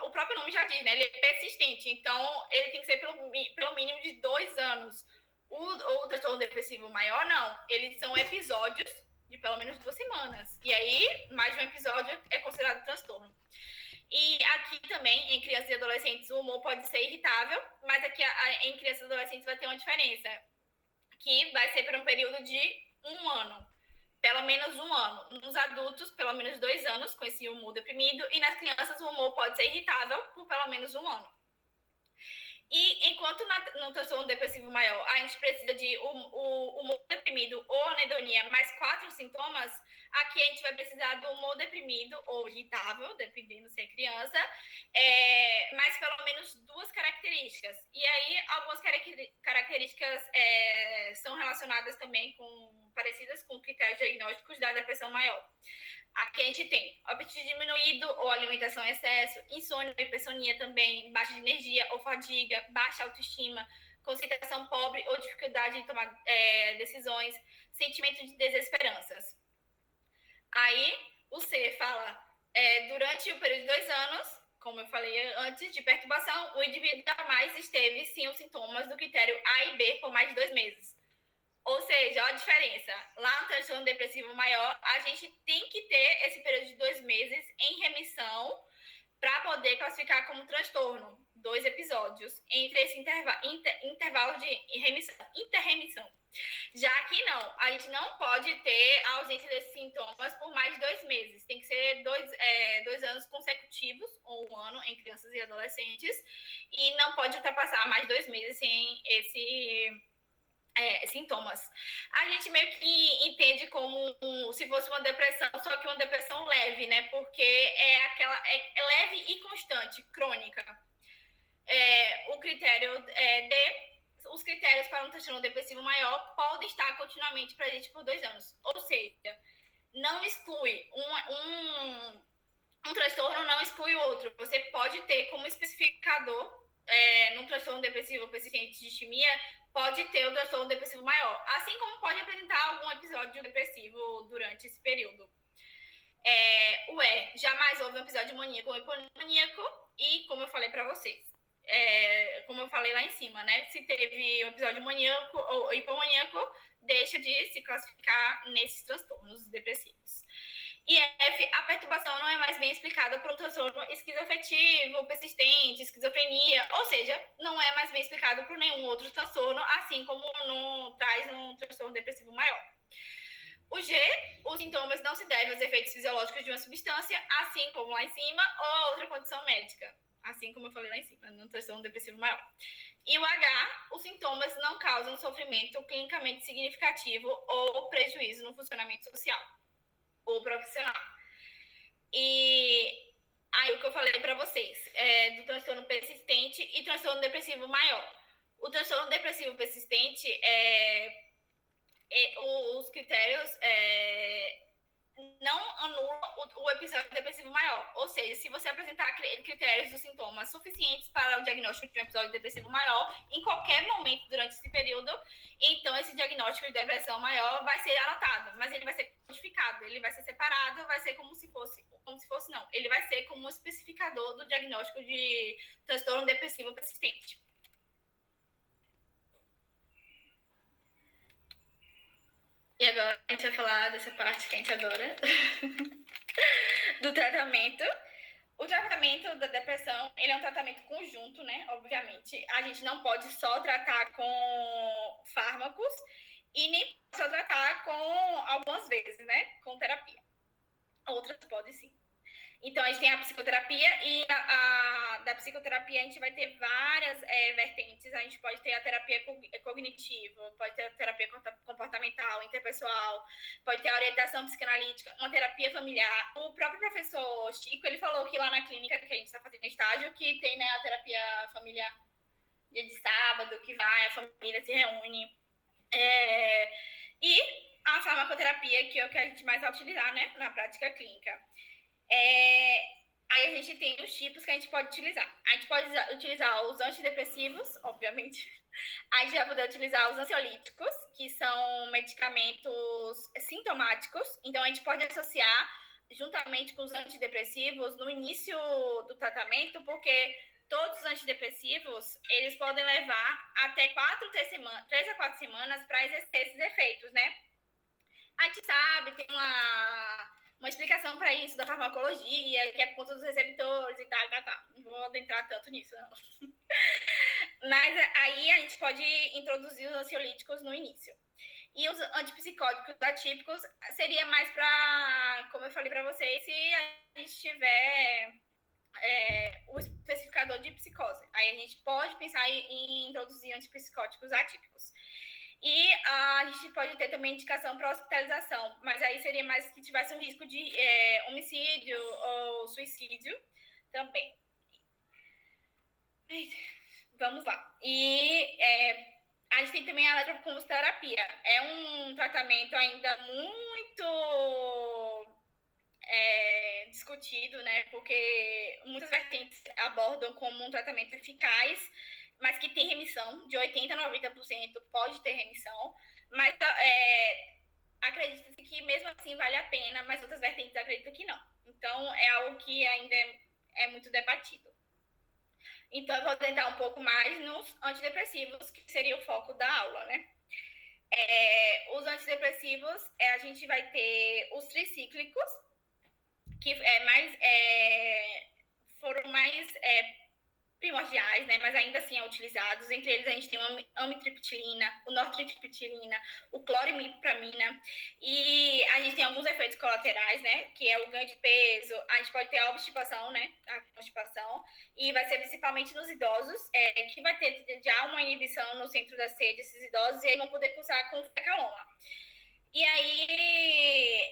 o próprio nome já diz, né? Ele é persistente, então ele tem que ser pelo mínimo de 2 anos. O transtorno depressivo maior, não. Eles são episódios de pelo menos 2 semanas. E aí, mais de um episódio é considerado transtorno. E aqui também, em crianças e adolescentes, o humor pode ser irritável, mas aqui em crianças e adolescentes vai ter uma diferença, que vai ser por um período de 1 ano. Pelo menos 1 ano. Nos adultos, pelo menos 2 anos, com esse humor deprimido, e nas crianças o humor pode ser irritável por pelo menos 1 ano. E enquanto no transtorno depressivo maior a gente precisa de humor deprimido ou anedonia mais 4 sintomas, aqui a gente vai precisar do humor deprimido ou irritável, dependendo se é criança, mais pelo menos 2 características. E aí algumas características são relacionadas também parecidas com critérios diagnósticos da depressão maior. Aqui a gente tem apetite diminuído ou alimentação em excesso, insônia, hipersonia também, baixa de energia ou fadiga, baixa autoestima, concentração pobre ou dificuldade de tomar decisões, sentimento de desesperanças. Aí o C fala, durante o período de 2 anos, como eu falei antes, de perturbação, o indivíduo jamais esteve sem os sintomas do critério A e B por mais de 2 meses. Ou seja, olha a diferença. Lá no transtorno depressivo maior, a gente tem que ter esse período de 2 meses em remissão para poder classificar como transtorno. 2 episódios entre esse intervalo de interremissão. Já aqui não, a gente não pode ter a ausência desses sintomas por mais de 2 meses. Tem que ser 2 anos consecutivos, ou 1 ano em crianças e adolescentes, e não pode ultrapassar mais de 2 meses sem sintomas. A gente meio que entende como se fosse uma depressão, só que uma depressão leve, né? Porque é leve e constante, crônica. O critério os critérios para um transtorno depressivo maior podem estar continuamente presentes por 2 anos. Ou seja, não exclui um transtorno, não exclui o outro. Você pode ter como especificador no transtorno depressivo persistente de distimia, pode ter o transtorno depressivo maior, assim como pode apresentar algum episódio depressivo durante esse período. Jamais houve um episódio maníaco ou hipomaníaco, e como eu falei para vocês, como eu falei lá em cima, né? Se teve um episódio maníaco ou hipomaníaco, deixa de se classificar nesses transtornos depressivos. E F, a perturbação não é mais bem explicada por um transtorno esquizoafetivo, persistente, esquizofrenia, ou seja, não é mais bem explicado por nenhum outro transtorno, assim como traz um transtorno depressivo maior. O G, os sintomas não se devem aos efeitos fisiológicos de uma substância, assim como lá em cima, ou a outra condição médica, assim como eu falei lá em cima, no transtorno depressivo maior. E o H, os sintomas não causam sofrimento clinicamente significativo ou prejuízo no funcionamento social ou profissional. E aí o que eu falei para vocês, do transtorno persistente e transtorno depressivo maior. O transtorno depressivo persistente, os critérios não anula o episódio depressivo maior. Ou seja, se você apresentar critérios dos sintomas suficientes para o diagnóstico de um episódio depressivo maior, em qualquer momento durante esse período, então esse diagnóstico de depressão maior vai ser anotado, mas ele vai ser codificado, ele vai ser separado, vai ser como se fosse não, ele vai ser como um especificador do diagnóstico de transtorno depressivo persistente. E agora a gente vai falar dessa parte que a gente adora, do tratamento. O tratamento da depressão, ele é um tratamento conjunto, né? Obviamente, a gente não pode só tratar com fármacos e nem só tratar com, algumas vezes, né? Com terapia. Outras podem sim. Então, a gente tem a psicoterapia e da psicoterapia a gente vai ter várias vertentes. A gente pode ter a terapia cognitiva, pode ter a terapia comportamental, interpessoal, pode ter a orientação psicanalítica, uma terapia familiar. O próprio professor Chico, ele falou que lá na clínica que a gente está fazendo estágio, que tem, né, a terapia familiar dia de sábado, que vai, a família se reúne. E a farmacoterapia, que é o que a gente mais vai utilizar, né, na prática clínica. Aí a gente tem os tipos que a gente pode utilizar. A gente pode utilizar os antidepressivos, obviamente. A gente vai poder utilizar os ansiolíticos, que são medicamentos sintomáticos. Então, a gente pode associar juntamente com os antidepressivos no início do tratamento, porque todos os antidepressivos, eles podem levar até 3 a 4 semanas para exercer esses efeitos, né? A gente sabe, tem uma explicação para isso da farmacologia, que é por conta dos receptores e tal. Não vou adentrar tanto nisso, não. Mas aí a gente pode introduzir os ansiolíticos no início. E os antipsicóticos atípicos seria mais para, como eu falei para vocês, se a gente tiver o especificador de psicose. Aí a gente pode pensar em introduzir antipsicóticos atípicos. E a gente pode ter também indicação para hospitalização, mas aí seria mais que tivesse um risco de homicídio ou suicídio também. Vamos lá. E a gente tem também a eletroconvulsoterapia. É um tratamento ainda muito discutido, né? Porque muitas vertentes abordam como um tratamento eficaz, mas que tem remissão, de 80% a 90% pode ter remissão, mas acredita-se que mesmo assim vale a pena, mas outras vertentes acreditam que não. Então, é algo que ainda é muito debatido. Então, eu vou tentar um pouco mais nos antidepressivos, que seria o foco da aula, né? Os antidepressivos, a gente vai ter os tricíclicos, que foram mais primordiais, né, mas ainda assim são utilizados. Entre eles a gente tem a amitriptilina, o nortriptilina, o clorimipramina, e a gente tem alguns efeitos colaterais, né, que é o ganho de peso. A gente pode ter a obstipação, né, a constipação, e vai ser principalmente nos idosos, que vai ter já uma inibição no centro da sede desses idosos, e aí vão poder cursar com fecaloma. E aí,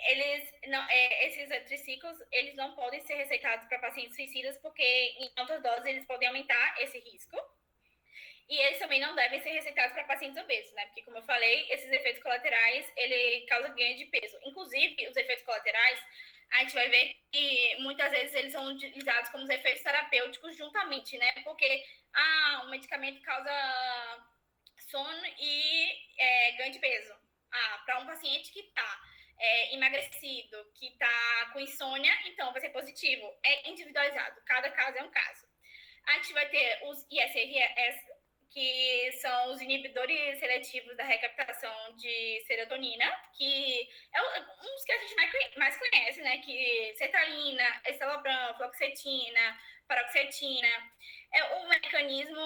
esses triciclos, eles não podem ser receitados para pacientes suicidas, porque em altas doses eles podem aumentar esse risco. E eles também não devem ser receitados para pacientes obesos, né? Porque, como eu falei, esses efeitos colaterais, ele causa ganho de peso. Inclusive, os efeitos colaterais, a gente vai ver que muitas vezes eles são utilizados como efeitos terapêuticos juntamente, né? Porque, o medicamento causa sono e ganho de peso. Para um paciente que está emagrecido, que está com insônia, então vai ser positivo. É individualizado, cada caso é um caso. A gente vai ter os ISRS, que são os inibidores seletivos da recaptação de serotonina, que é um dos que a gente mais conhece, né? Que sertralina, escitalopram, fluoxetina, paroxetina. O mecanismo,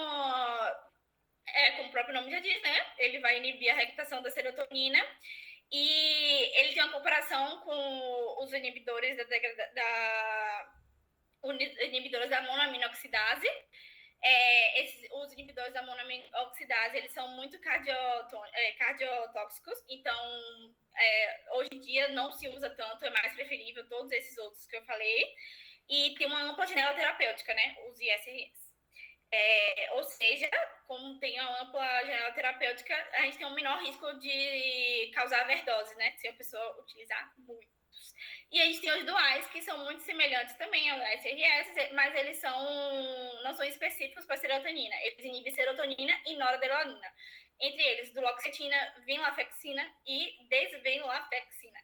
como o próprio nome já diz, né? Ele vai inibir a recaptação da serotonina e ele tem uma comparação com os inibidores inibidores da monoaminoxidase. Os inibidores da monoaminoxidase, eles são muito cardiotóxicos, então hoje em dia não se usa tanto, é mais preferível todos esses outros que eu falei. E tem uma ampla janela terapêutica, né? Os ISRS. Ou seja, como tem uma ampla janela terapêutica, a gente tem um menor risco de causar overdose, né? Se a pessoa utilizar muito. juntos. E a gente tem os duais, que são muito semelhantes também ao SRS, mas eles não são específicos para serotonina. Eles inibem serotonina e noradrenalina. Entre eles, duloxetina, venlafaxina e desvenlafaxina.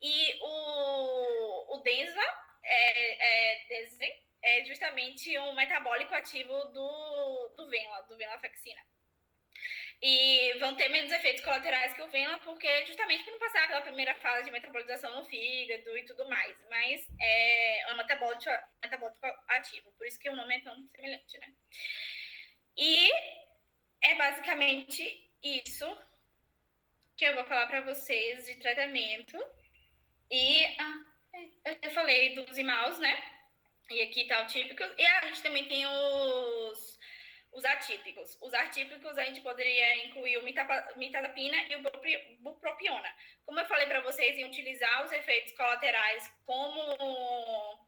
E o Denza é justamente um metabólico ativo do venlafaxina. E vão ter menos efeitos colaterais que o Venla, porque justamente por não passar aquela primeira fase de metabolização no fígado e tudo mais. Mas é um metabólico ativo, por isso que o nome é tão semelhante, né? E é basicamente isso que eu vou falar para vocês de tratamento. E eu falei dos imaus, né? E aqui tá o típico. E a gente também tem os atípicos. Os atípicos a gente poderia incluir o mirtazapina e o bupropiona. Como eu falei para vocês, em utilizar os efeitos colaterais como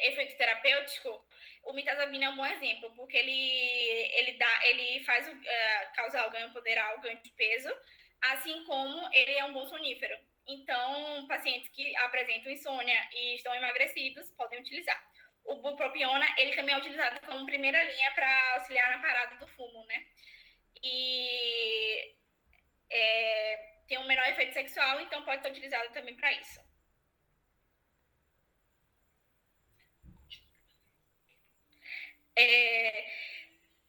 efeito terapêutico, o mirtazapina é um bom exemplo, porque ele faz causar o ganho poderal, o ganho de peso, assim como ele é um bom sonífero. Então, pacientes que apresentam insônia e estão emagrecidos podem utilizar. O bupropiona, ele também é utilizado como primeira linha para auxiliar na parada do fumo, né? E tem um menor efeito sexual, então pode ser utilizado também para isso.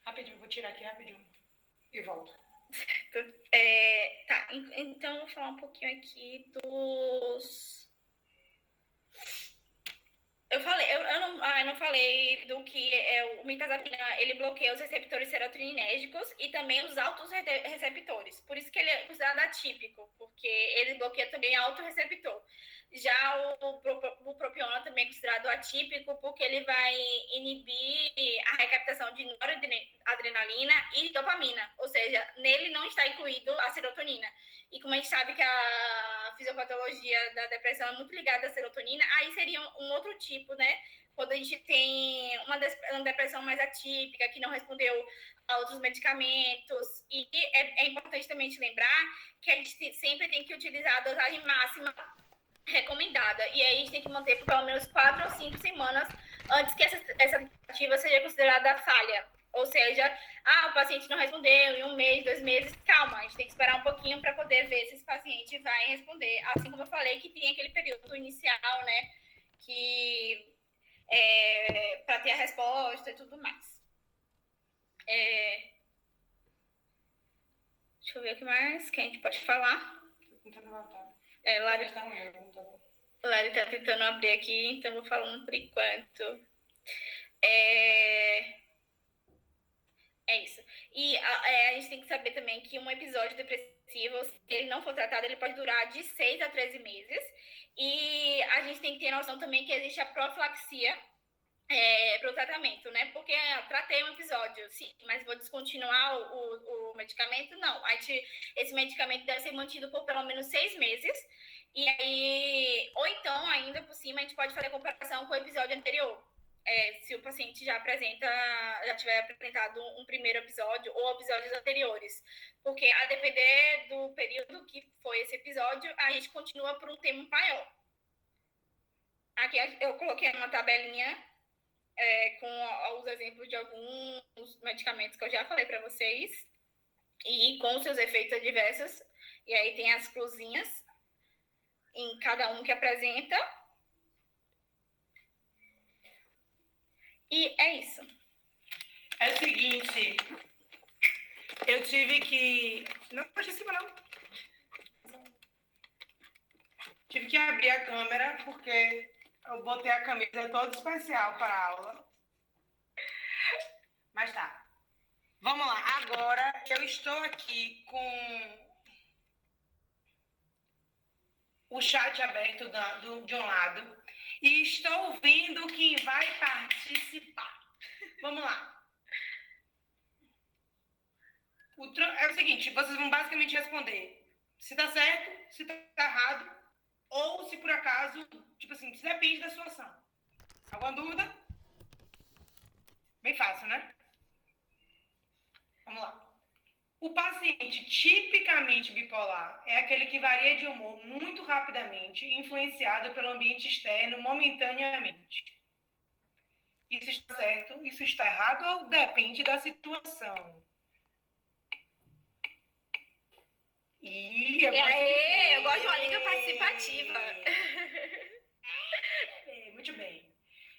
Rapidinho, vou tirar aqui rapidinho e volto. Tá, então eu vou falar um pouquinho aqui dos... Eu não falei do que o mirtazapina, ele bloqueia os receptores serotoninérgicos e também os autorreceptores. Por isso que ele é considerado atípico, porque ele bloqueia também autorreceptor. Já o bupropiona também é considerado atípico, porque ele vai inibir a recaptação de noradrenalina e dopamina. Ou seja, nele não está incluído a serotonina. E como a gente sabe que a fisiopatologia da depressão é muito ligada à serotonina, aí seria um outro tipo, né? Quando a gente tem uma depressão mais atípica, que não respondeu a outros medicamentos. E é importante também te lembrar que a gente sempre tem que utilizar a dosagem máxima recomendada. E aí a gente tem que manter por pelo menos 4 ou 5 semanas antes que essa tentativa seja considerada falha. Ou seja, o paciente não respondeu em 1 mês, 2 meses, calma, a gente tem que esperar um pouquinho para poder ver se esse paciente vai responder. Assim como eu falei que tem aquele período inicial, né, que para ter a resposta e tudo mais. Deixa eu ver o que mais que a gente pode falar. Lari tá tentando abrir aqui, então vou falando por enquanto. É isso. E a gente tem que saber também que um episódio depressivo, se ele não for tratado, ele pode durar de 6 a 13 meses. E a gente tem que ter noção também que existe a profilaxia para o tratamento, né? Porque tratei um episódio, sim, mas vou descontinuar o medicamento? Não. Esse medicamento deve ser mantido por pelo menos 6 meses. E aí, ou então, ainda por cima, a gente pode fazer comparação com o episódio anterior. Se o paciente já tiver apresentado um primeiro episódio ou episódios anteriores. Porque a depender do período que foi esse episódio, a gente continua por um tempo maior. Aqui eu coloquei uma tabelinha com os exemplos de alguns medicamentos que eu já falei para vocês e com seus efeitos adversos. E aí tem as cruzinhas em cada um que apresenta. E é isso. É o seguinte, eu tive que... Não, deixa em cima não. Tive que abrir a câmera porque eu botei a camisa toda especial para a aula. Mas tá. Vamos lá. Agora eu estou aqui com o chat aberto de um lado e estou ouvindo quem vai participar. Vamos lá. É o seguinte, vocês vão basicamente responder se tá certo, se tá errado, ou se por acaso, tipo assim, se depende da sua ação. Alguma dúvida? Bem fácil, né? Vamos lá. O paciente tipicamente bipolar é aquele que varia de humor muito rapidamente, influenciado pelo ambiente externo momentaneamente. Isso está certo? Isso está errado ou depende da situação? Eu gosto de uma língua participativa. Muito bem.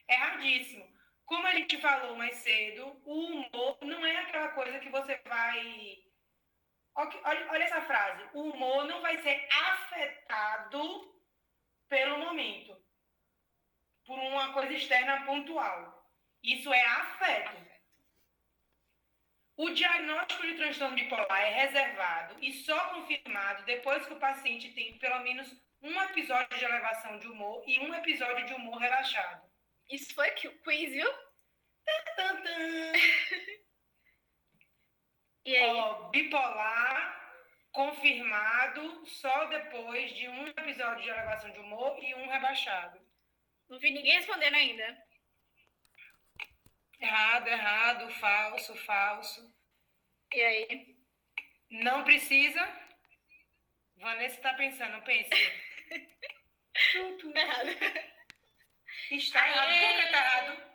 Erradíssimo. Como a gente falou mais cedo, o humor não é aquela coisa que você vai... Olha essa frase. O humor não vai ser afetado pelo momento, por uma coisa externa pontual. Isso é afeto. O diagnóstico de transtorno bipolar é reservado e só confirmado depois que o paciente tem pelo menos um episódio de elevação de humor e um episódio de humor relaxado. Isso foi quiz, viu? E aí? Bipolar confirmado só depois de um episódio de elevação de humor e um rebaixado. Não vi ninguém respondendo ainda. Errado, falso. E aí? Não precisa? Vanessa está pensando, pense. Errado. Está errado. Por que está errado?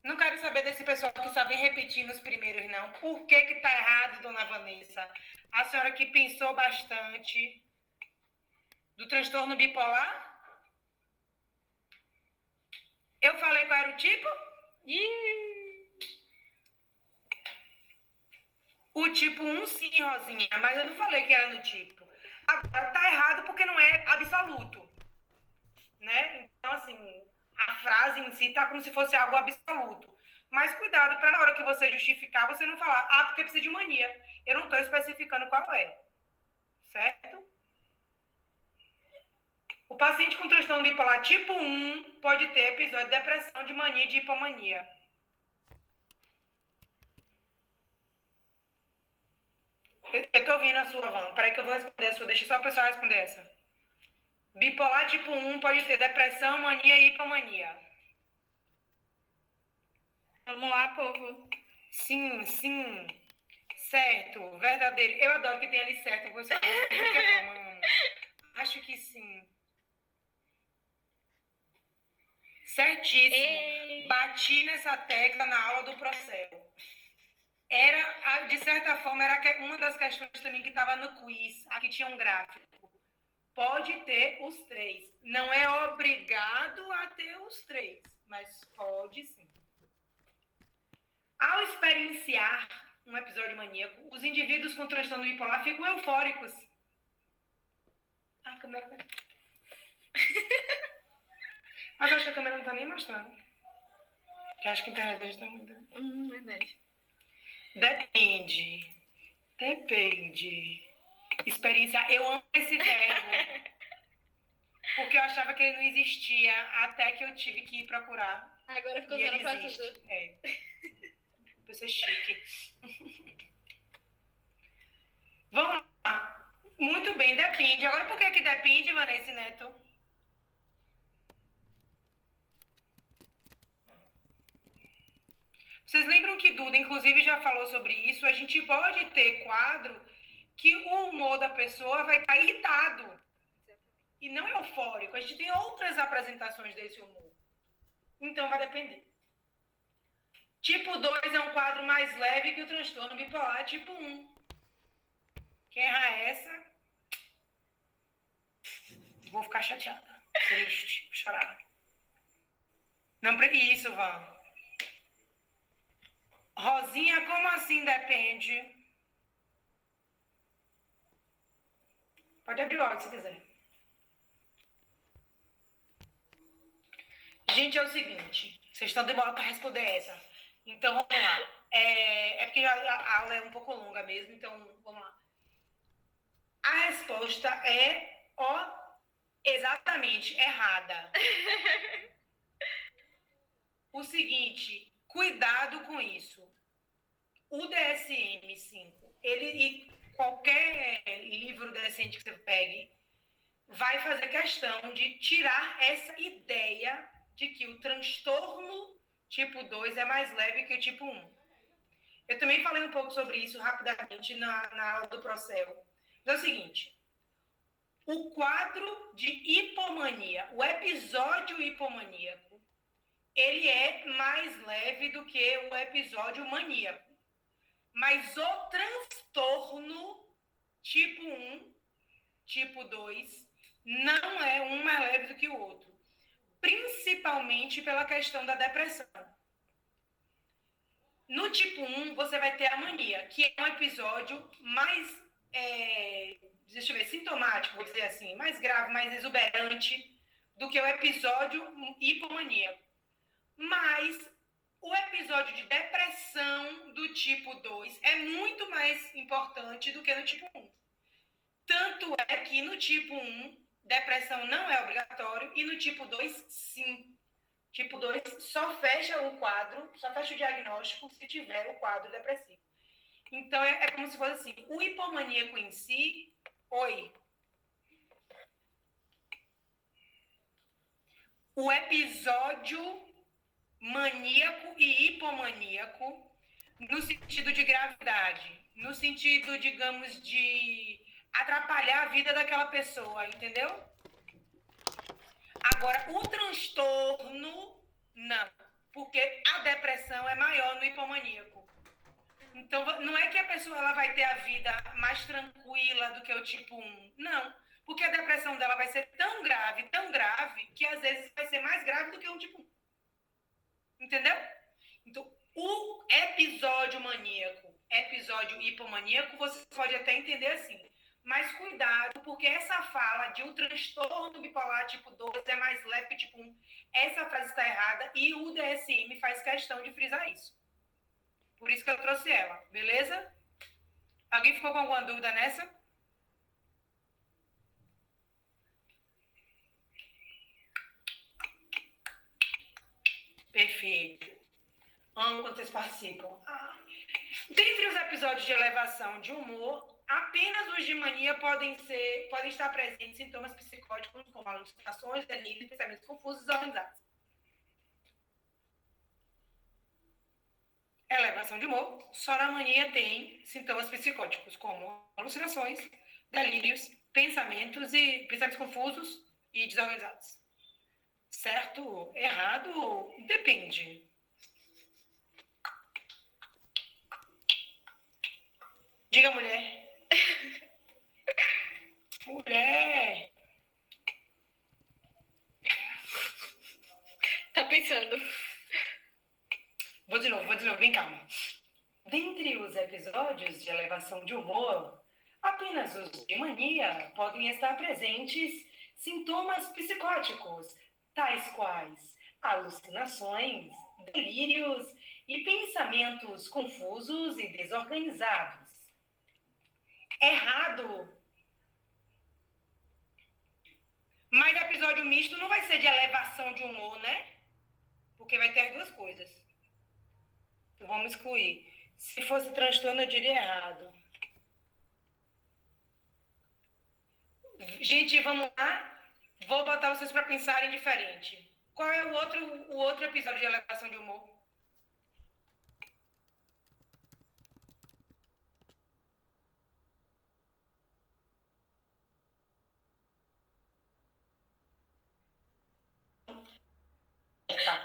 Não quero saber desse pessoal que só vem repetindo os primeiros, não. Por que está errado, dona Vanessa? A senhora que pensou bastante do transtorno bipolar? Eu falei qual era o tipo? O tipo 1 sim, Rosinha, mas eu não falei que era no tipo. Agora, tá errado porque não é absoluto, né? Então, assim, a frase em si tá como se fosse algo absoluto. Mas cuidado para na hora que você justificar, você não falar, porque precisa de mania. Eu não estou especificando qual é, certo? O paciente com transtorno bipolar tipo 1 pode ter episódio de depressão, de mania e de hipomania. Eu tô ouvindo a sua, Van. Peraí que eu vou responder a sua. Deixa só o pessoal responder essa. Bipolar tipo 1 pode ter depressão, mania e hipomania. Vamos lá, povo. Sim. Certo, verdadeiro. Eu adoro que tem ali certo. Você acho que sim. Certíssimo. Ei. Bati nessa tecla na aula do Procel. Era, de certa forma, era uma das questões também que estava no quiz. Aqui tinha um gráfico. Pode ter os 3. Não é obrigado a ter os 3, mas pode sim. Ao experienciar um episódio maníaco, os indivíduos com transtorno bipolar ficam eufóricos. A câmera... Mas acho que a câmera não está nem mostrando. Eu acho que a internet está muito... Verdade. Depende. Experienciar. Eu amo esse verbo. Porque eu achava que ele não existia até que eu tive que ir procurar. Agora ficou E ele usando pra existe. tudo. É. Você é chique. Vamos lá. Muito bem, depende. Agora, por que depende, Vanessa e Neto? Vocês lembram que Duda, inclusive, já falou sobre isso? A gente pode ter quadro que o humor da pessoa vai estar irritado. E não eufórico. A gente tem outras apresentações desse humor. Então, vai depender. Tipo 2 é um quadro mais leve que o transtorno bipolar tipo 1. Quem errar essa, vou ficar chateada, triste, chorar. Não, isso, Van. Rosinha, como assim depende? Pode abrir o áudio se quiser. Gente, é o seguinte, vocês estão demorando para responder essa. Então, vamos lá. É porque a aula é um pouco longa mesmo, então vamos lá. A resposta é, exatamente, errada. O seguinte, cuidado com isso. O DSM-5, e qualquer livro decente que você pegue, vai fazer questão de tirar essa ideia de que o transtorno tipo 2 é mais leve que o tipo 1. Eu também falei um pouco sobre isso rapidamente na aula do Procel. Então é o seguinte, o quadro de hipomania, o episódio hipomaníaco, ele é mais leve do que o episódio maníaco. Mas o transtorno tipo 1, tipo 2, não é um mais leve do que o outro. Principalmente pela questão da depressão. No tipo 1, você vai ter a mania, que é um episódio mais, deixa eu ver, sintomático, vou dizer assim, mais grave, mais exuberante do que o episódio hipomaníaco. Mas o episódio de depressão do tipo 2 é muito mais importante do que no tipo 1. Tanto é que no tipo 1, depressão não é obrigatório e no tipo 2, sim. Tipo 2 só fecha o quadro, só fecha o diagnóstico se tiver o quadro depressivo. Então, é como se fosse assim, o hipomaníaco em si, o episódio maníaco e hipomaníaco, no sentido de gravidade, no sentido, digamos, de atrapalhar a vida daquela pessoa, entendeu? Agora, o transtorno, não, porque a depressão é maior no hipomaníaco. Então, não é que a pessoa ela vai ter a vida mais tranquila do que o tipo 1, não, porque a depressão dela vai ser tão grave, que às vezes vai ser mais grave do que o tipo 1. Entendeu? Então, o episódio maníaco, episódio hipomaníaco, você pode até entender assim. Mas cuidado, porque essa fala de um transtorno bipolar tipo 2 é mais leve que tipo 1, essa frase está errada e o DSM faz questão de frisar isso. Por isso que eu trouxe ela, beleza? Alguém ficou com alguma dúvida nessa? Perfeito. Amo quando vocês participam. Dentre os episódios de elevação de humor, apenas os de mania podem estar presentes sintomas psicóticos como alucinações, delírios, pensamentos confusos e desorganizados. Elevação de humor, só na mania tem sintomas psicóticos como alucinações, delírios, pensamentos confusos e desorganizados. Certo? Errado? Depende. Diga, mulher. Mulher. Tá pensando. Vou de novo, bem calma. Dentre os episódios de elevação de humor, apenas os de mania podem estar presentes sintomas psicóticos, tais quais alucinações, delírios e pensamentos confusos e desorganizados. Errado! Mas episódio misto não vai ser de elevação de humor, né? Porque vai ter duas coisas. Então, vamos excluir. Se fosse transtorno, eu diria errado. Gente, vamos lá? Vou botar vocês para pensarem diferente. Qual é o outro episódio de elevação de humor?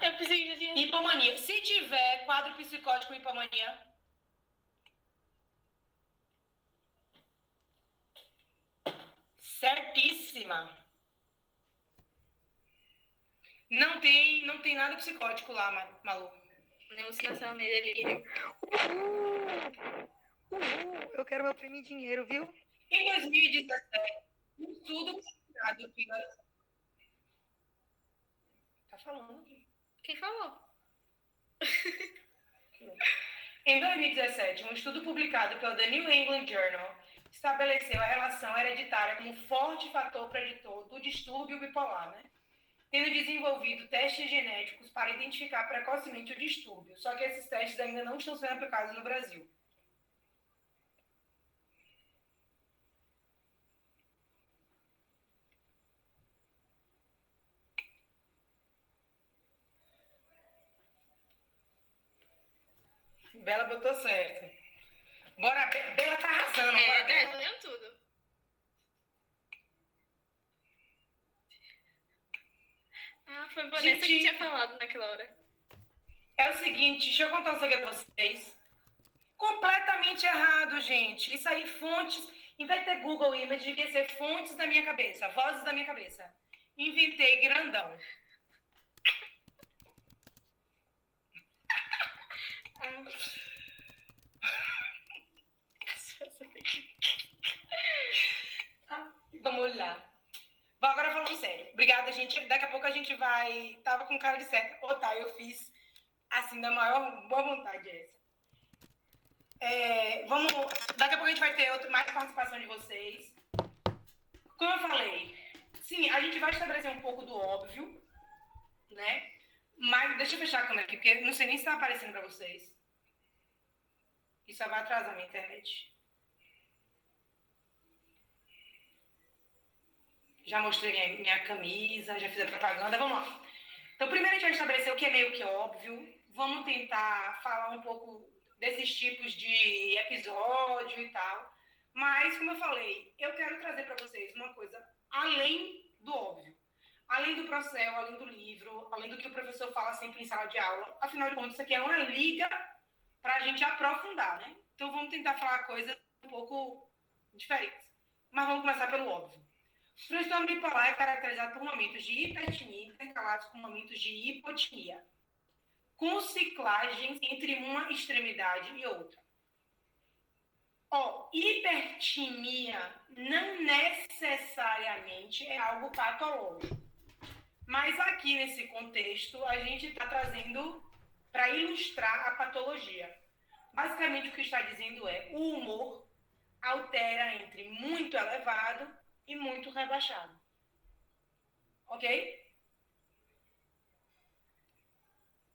Eu pensei que já tinha... Hipomania. Se tiver quadro psicótico e hipomania... Certíssima. Não tem nada psicótico lá, Malu. Alucinação, delírio. Eu quero meu prêmio em dinheiro, viu? Em 2017, um estudo publicado pela... Tá falando aqui. Quem falou? Em 2017, um estudo publicado pelo The New England Journal estabeleceu a relação hereditária como forte fator preditor do distúrbio bipolar, né? Tendo desenvolvido testes genéticos para identificar precocemente o distúrbio, só que esses testes ainda não estão sendo aplicados no Brasil. Bela botou certo. Bora, Bela tá arrasando. Bora, Bela. Tá lendo tudo. Foi a Vanessa que tinha falado naquela hora. É o seguinte, deixa eu contar um segredo pra vocês. Completamente errado, gente. Isso aí, fontes... Em vez de ter Google Images, devia ser fontes da minha cabeça, vozes da minha cabeça. Inventei grandão. Vamos lá. Bom, agora falando sério. Obrigada, gente. Daqui a pouco a gente vai... Tava com cara de sério. Tá, eu fiz assim, da maior boa vontade essa. Vamos... Daqui a pouco a gente vai ter mais participação de vocês. Como eu falei, sim, a gente vai estabelecer um pouco do óbvio, né? Mas deixa eu fechar a câmera aqui, porque não sei nem se está aparecendo para vocês. Isso vai atrasar a minha internet. Já mostrei minha camisa, já fiz a propaganda, vamos lá. Então, primeiro a gente vai estabelecer o que é meio que óbvio. Vamos tentar falar um pouco desses tipos de episódio e tal. Mas, como eu falei, eu quero trazer para vocês uma coisa além do óbvio. Além do processo, além do livro, além do que o professor fala sempre em sala de aula. Afinal de contas, isso aqui é uma liga para a gente aprofundar, né? Então, vamos tentar falar coisas um pouco diferentes. Mas vamos começar pelo óbvio. O transtorno bipolar é caracterizado por momentos de hipertinia intercalados com momentos de hipotinia, com ciclagens entre uma extremidade e outra. Hipertimia não necessariamente é algo patológico. Mas aqui nesse contexto, a gente está trazendo para ilustrar a patologia. Basicamente, o que está dizendo é o humor altera entre muito elevado e muito rebaixado. Ok?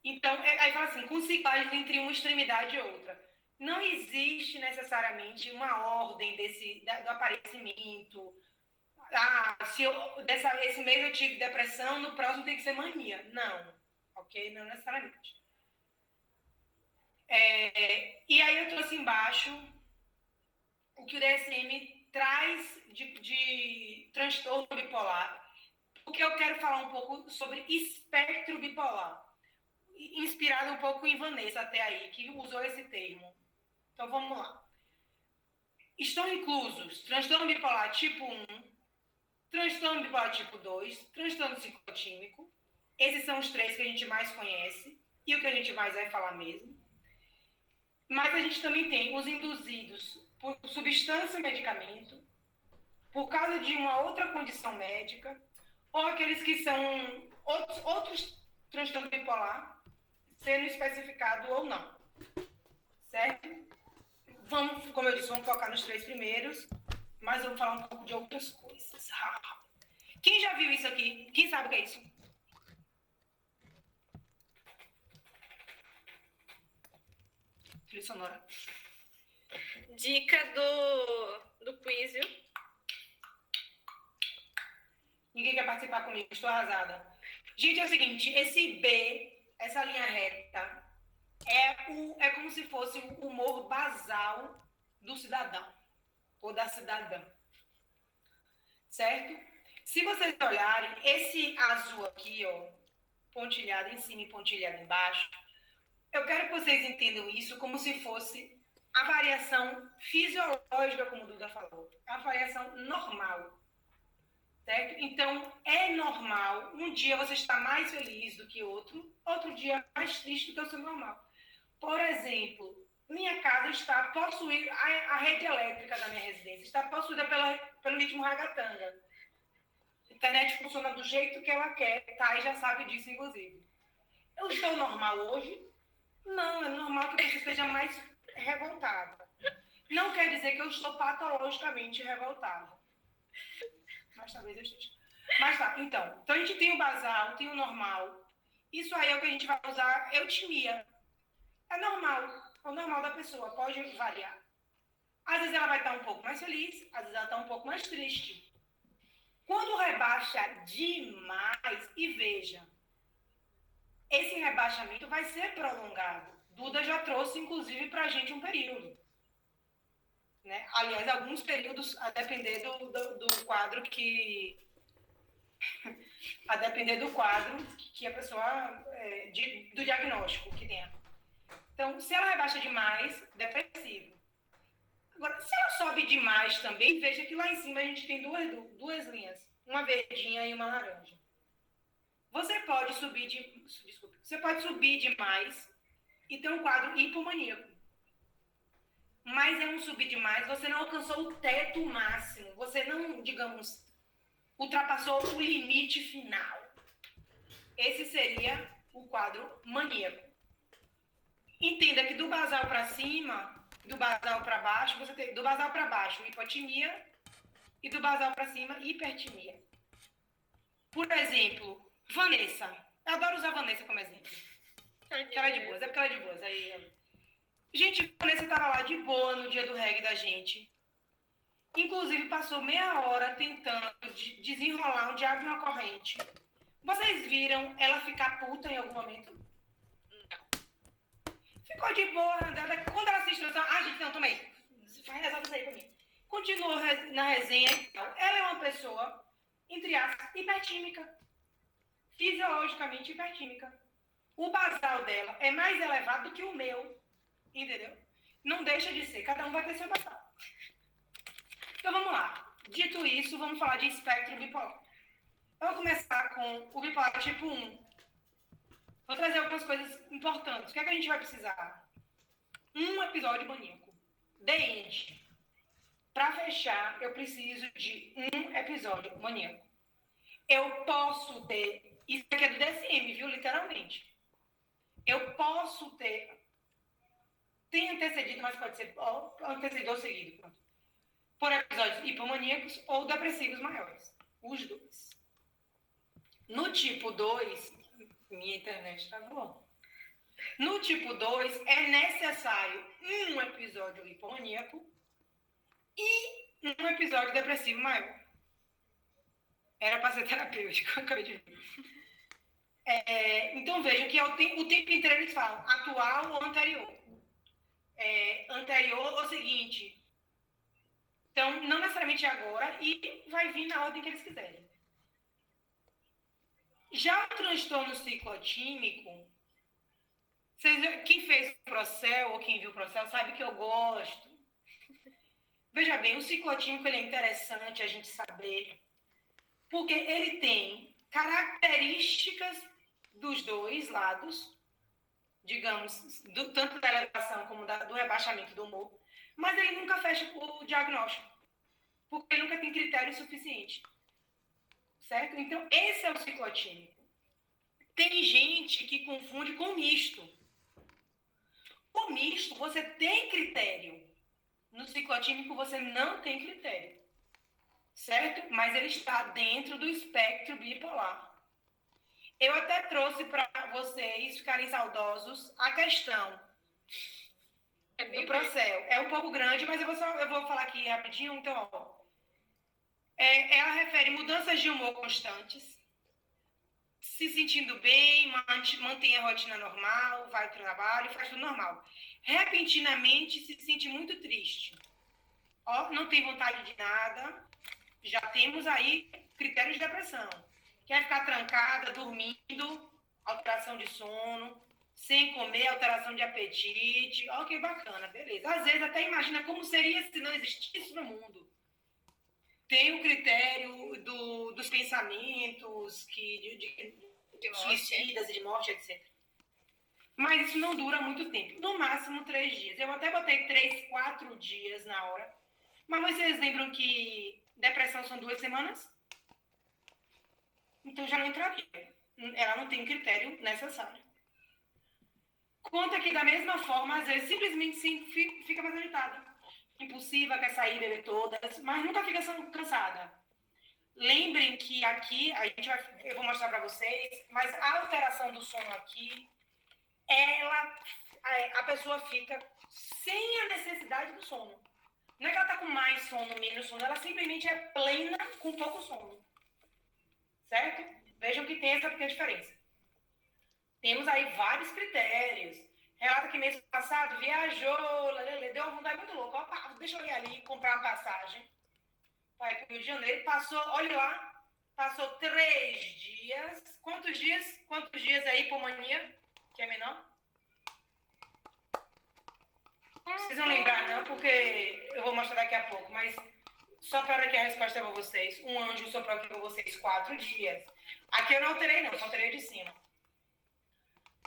Então, aí fala assim, com ciclagem entre uma extremidade e outra. Não existe necessariamente uma ordem do aparecimento. Esse mês eu tive depressão, no próximo tem que ser mania. Não. Ok? Não necessariamente. E aí eu trouxe embaixo o que o DSM traz de transtorno bipolar. Porque eu quero falar um pouco sobre espectro bipolar. Inspirado um pouco em Vanessa até aí, que usou esse termo. Então, vamos lá. Estão inclusos transtorno bipolar tipo 1, transtorno bipolar tipo 2, transtorno ciclotímico. Esses são os 3 que a gente mais conhece e o que a gente mais vai falar mesmo. Mas a gente também tem os induzidos por substância e medicamento, por causa de uma outra condição médica, ou aqueles que são outros transtornos bipolar, sendo especificado ou não. Certo? Vamos, como eu disse, vamos focar nos 3 primeiros, mas vamos falar um pouco de outras coisas. Quem já viu isso aqui? Quem sabe o que é isso? Trilha sonora. Dica do quiz, viu? Ninguém quer participar comigo, estou arrasada. Gente, é o seguinte, esse B, essa linha reta, é como se fosse o humor basal do cidadão, ou da cidadã. Certo? Se vocês olharem, esse azul aqui, pontilhado em cima e pontilhado embaixo, eu quero que vocês entendam isso como se fosse a variação fisiológica, como o Duda falou, a variação normal. Certo? Então, é normal um dia você estar mais feliz do que outro dia mais triste do que o seu normal. Por exemplo, minha casa está possuída, a rede elétrica da minha residência está possuída pelo ritmo ragatanga. A internet funciona do jeito que ela quer, tá? E já sabe disso, inclusive. Eu estou normal hoje? Não, é normal que você esteja mais revoltada. Não quer dizer que eu estou patologicamente revoltada. Mas talvez eu esteja. Mas tá, então a gente tem o basal, tem o normal. Isso aí é o que a gente vai usar, eutimia. É normal, é o normal da pessoa, pode variar. Às vezes ela vai estar um pouco mais feliz, às vezes ela está um pouco mais triste. Quando rebaixa demais, e veja, esse rebaixamento vai ser prolongado. Duda já trouxe, inclusive, para a gente um período. Né? Aliás, alguns períodos, a depender do quadro que... A depender do quadro que a pessoa... do diagnóstico que tenha. Então, se ela rebaixa demais, depressivo. Agora, se ela sobe demais também, veja que lá em cima a gente tem duas linhas. Uma verdinha e uma laranja. Você pode subir demais e ter um quadro hipomaníaco. Mas é um subir demais, você não alcançou o teto máximo. Você não, digamos, ultrapassou o limite final. Esse seria o quadro maníaco. Entenda que do basal para cima, do basal para baixo, você tem do basal para baixo hipotimia e do basal para cima hipertimia. Por exemplo, Vanessa. Eu adoro usar Vanessa como exemplo. Porque ela é de boas, é porque ela é de boas. Aí, gente, Vanessa estava lá de boa no dia do reggae da gente. Inclusive, passou meia hora tentando desenrolar um diabo e uma corrente. Vocês viram ela ficar puta em algum momento? Ficou de boa, quando ela se estressou, gente, não, toma aí. Faz resolve isso aí pra mim. Continuou na resenha e tal. Ela é uma pessoa, entre aspas, hipertímica. Fisiologicamente hipertímica. O basal dela é mais elevado do que o meu. Entendeu? Não deixa de ser. Cada um vai ter seu basal. Então, vamos lá. Dito isso, vamos falar de espectro bipolar. Eu vou começar com o bipolar tipo 1. Vou trazer algumas coisas importantes. O que é que a gente vai precisar? Um episódio maníaco. The End. Para fechar, eu preciso de um episódio maníaco. Eu posso ter... Isso aqui é do DSM, viu? Literalmente. Eu posso ter... Tem antecedido, mas pode ser antecedido ou seguido. Pronto. Por episódios hipomaníacos ou depressivos maiores. Os dois. No tipo 2... Minha internet tá bom. No tipo 2, é necessário um episódio hipomaníaco e um episódio depressivo maior. Era para ser terapêutico, acabei de ver. Então, vejam que o tempo inteiro eles falam atual ou anterior. Anterior ou seguinte. Então, não necessariamente agora e vai vir na ordem que eles quiserem. Já o transtorno ciclotímico, quem fez o Procel ou quem viu o Procel sabe que eu gosto. Veja bem, o ciclotímico ele é interessante a gente saber, porque ele tem características dos dois lados, digamos, tanto da elevação como do rebaixamento do humor, mas ele nunca fecha o diagnóstico, porque ele nunca tem critério suficiente. Certo? Então, esse é o ciclotímico. Tem gente que confunde com misto. O misto, você tem critério. No ciclotímico, você não tem critério. Certo? Mas ele está dentro do espectro bipolar. Eu até trouxe para vocês ficarem saudosos a questão do Procel. É um pouco grande, mas eu vou falar aqui rapidinho. Então, ela refere mudanças de humor constantes, se sentindo bem, mantém a rotina normal, vai para o trabalho, faz tudo normal. Repentinamente se sente muito triste. Não tem vontade de nada. Já temos aí critérios de depressão. Quer ficar trancada, dormindo, alteração de sono, sem comer, alteração de apetite. Que bacana, beleza. Às vezes até imagina como seria se não existisse no mundo. Tem o critério dos pensamentos de suicidas e de morte, etc. Mas isso não dura muito tempo. No máximo 3 dias. Eu até botei 3, 4 dias na hora. Mas vocês lembram que depressão são 2 semanas? Então já não entraria. Ela não tem critério necessário. Conta que da mesma forma, às vezes, simplesmente sim, fica mais agitada. Impulsiva, quer sair, beber todas, mas nunca fica cansada. Lembrem que aqui, eu vou mostrar para vocês, mas a alteração do sono aqui, a pessoa fica sem a necessidade do sono. Não é que ela está com mais sono, menos sono, ela simplesmente é plena com pouco sono. Certo? Vejam que tem essa pequena diferença. Temos aí vários critérios. Relata que mês passado, viajou, deu uma vontade muito louca. Opa, deixa eu ir ali comprar uma passagem. Vai para o Rio de Janeiro, passou, olha lá, passou 3 dias. Quantos dias é hipomania, que é menor? Não precisam lembrar, não, porque eu vou mostrar daqui a pouco, mas só para que a resposta é para vocês. Um anjo soprou aqui para vocês 4 dias. Aqui eu não alterei, não, só alterei de cima.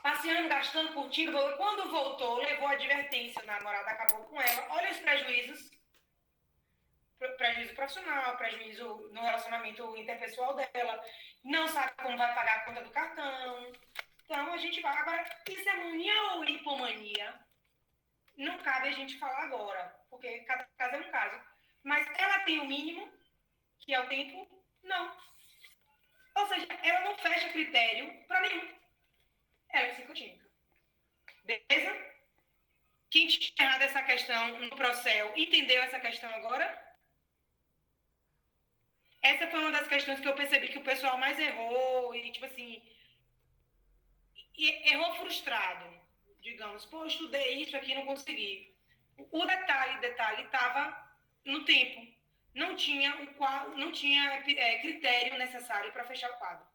Passeando, gastando, curtindo. Quando voltou, levou advertência, a namorada acabou com ela. Olha os prejuízos. Prejuízo profissional, prejuízo no relacionamento interpessoal dela. Não sabe como vai pagar a conta do cartão. Então, a gente vai. Agora, isso é mania ou hipomania? Não cabe a gente falar agora, porque cada caso é um caso. Mas ela tem o mínimo, que é o tempo? Não. Ou seja, ela não fecha critério para nenhum. Ela é psicotímica. Beleza? Quem tinha errado essa questão no Procel, entendeu essa questão agora? Essa foi uma das questões que eu percebi que o pessoal mais errou e, tipo assim, errou frustrado. Digamos, pô, eu estudei isso aqui e não consegui. O detalhe estava no tempo. Não tinha critério necessário para fechar o quadro.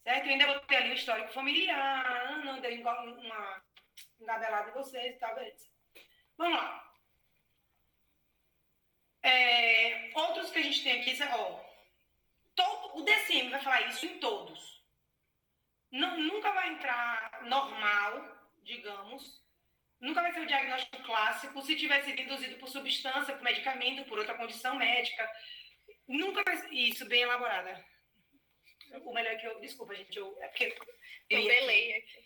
Certo? Eu ainda botei ali o histórico familiar, não dei uma engabelada em vocês e tal, beleza. Vamos lá. Outros que a gente tem aqui, o DCM vai falar isso em todos. Nunca vai entrar normal, digamos. Nunca vai ser o diagnóstico clássico. Se tiver sido induzido por substância, por medicamento, por outra condição médica. Nunca vai ser isso bem elaborada. O melhor é que eu... Desculpa, gente. É porque... Eu delay aqui.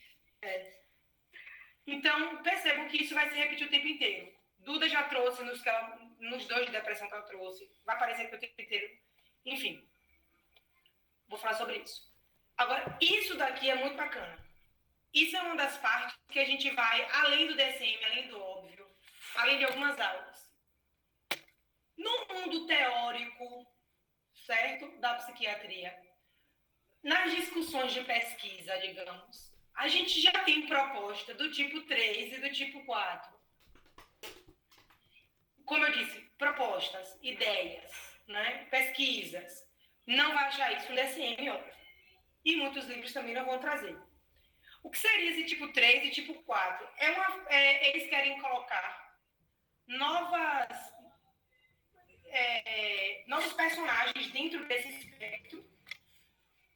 Então, percebam que isso vai se repetir o tempo inteiro. Duda já trouxe nos 2 de depressão que ela trouxe. Vai aparecer aqui o tempo inteiro. Enfim. Vou falar sobre isso. Agora, isso daqui é muito bacana. Isso é uma das partes que a gente vai, além do DSM, além do óbvio, além de algumas aulas. No mundo teórico, certo? Da psiquiatria, nas discussões de pesquisa, digamos, a gente já tem proposta do tipo 3 e do tipo 4. Como eu disse, propostas, ideias, né? Pesquisas. Não vai achar isso no DSM, óbvio. E muitos livros também não vão trazer. O que seria esse tipo 3 e tipo 4? Eles querem colocar novos personagens dentro desse espectro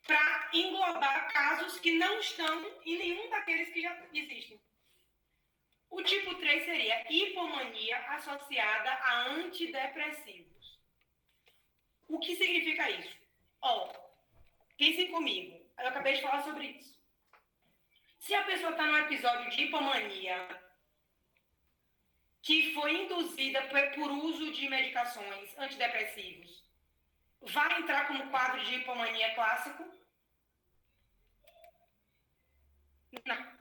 para englobar casos que não estão em nenhum daqueles que já existem. O tipo 3 seria hipomania associada a antidepressivos. O que significa isso? Pensem comigo. Eu acabei de falar sobre isso. Se a pessoa está num episódio de hipomania que foi induzida por uso de medicações antidepressivos, vai entrar como quadro de hipomania clássico? Não.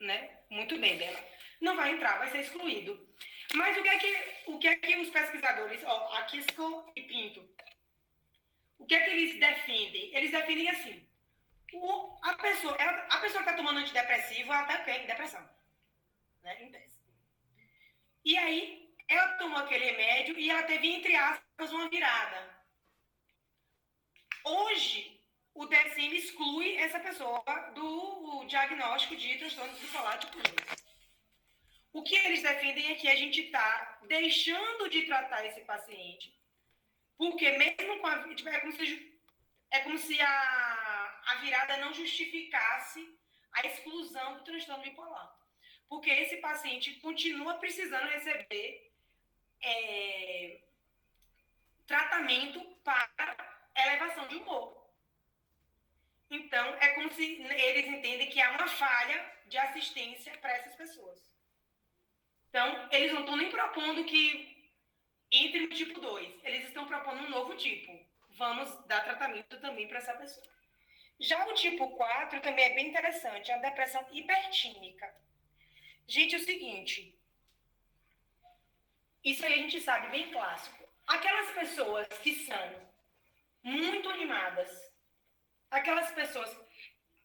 Né? Muito bem, Bela. Não vai entrar, vai ser excluído. Mas o que é que os pesquisadores, Akisco e Pinto, o que é que eles defendem? Eles defendem assim. A pessoa que está tomando antidepressivo, ela até tem depressão. Né? Em tese. E aí, ela tomou aquele remédio e ela teve, entre aspas, uma virada. Hoje, o DSM exclui essa pessoa do diagnóstico de transtorno bipolar tipo 2. O que eles defendem é que a gente está deixando de tratar esse paciente, porque mesmo com a... É como se a virada não justificasse a exclusão do transtorno bipolar. Porque esse paciente continua precisando receber tratamento para elevação de humor. Então, é como se eles entendem que há uma falha de assistência para essas pessoas. Então, eles não estão nem propondo que entre no tipo 2. Eles estão propondo um novo tipo. Vamos dar tratamento também para essa pessoa. Já o tipo 4 também é bem interessante, é a depressão hipertímica. Gente, é o seguinte, isso aí a gente sabe, bem clássico. Aquelas pessoas que são muito animadas, aquelas pessoas...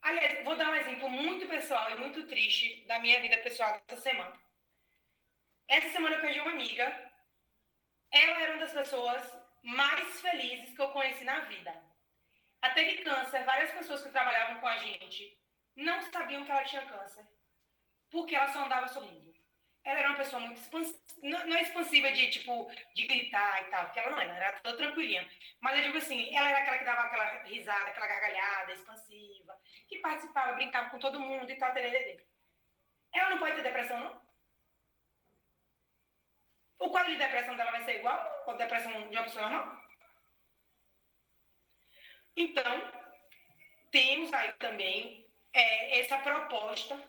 Aliás, vou dar um exemplo muito pessoal e muito triste da minha vida pessoal dessa semana. Essa semana eu perdi uma amiga. Ela era uma das pessoas mais felizes que eu conheci na vida. Ela teve câncer, várias pessoas que trabalhavam com a gente não sabiam que ela tinha câncer, porque ela só andava sorrindo. Ela era uma pessoa muito expansiva, não é expansiva de, tipo, de gritar e tal, porque ela não era, ela era toda tranquilinha. Mas eu digo assim, ela era aquela que dava aquela risada, aquela gargalhada expansiva, que participava, brincava com todo mundo e tal, tererê. Ela não pode ter depressão, não? O quadro de depressão dela vai ser igual à depressão de uma pessoa normal? Então, temos aí também essa proposta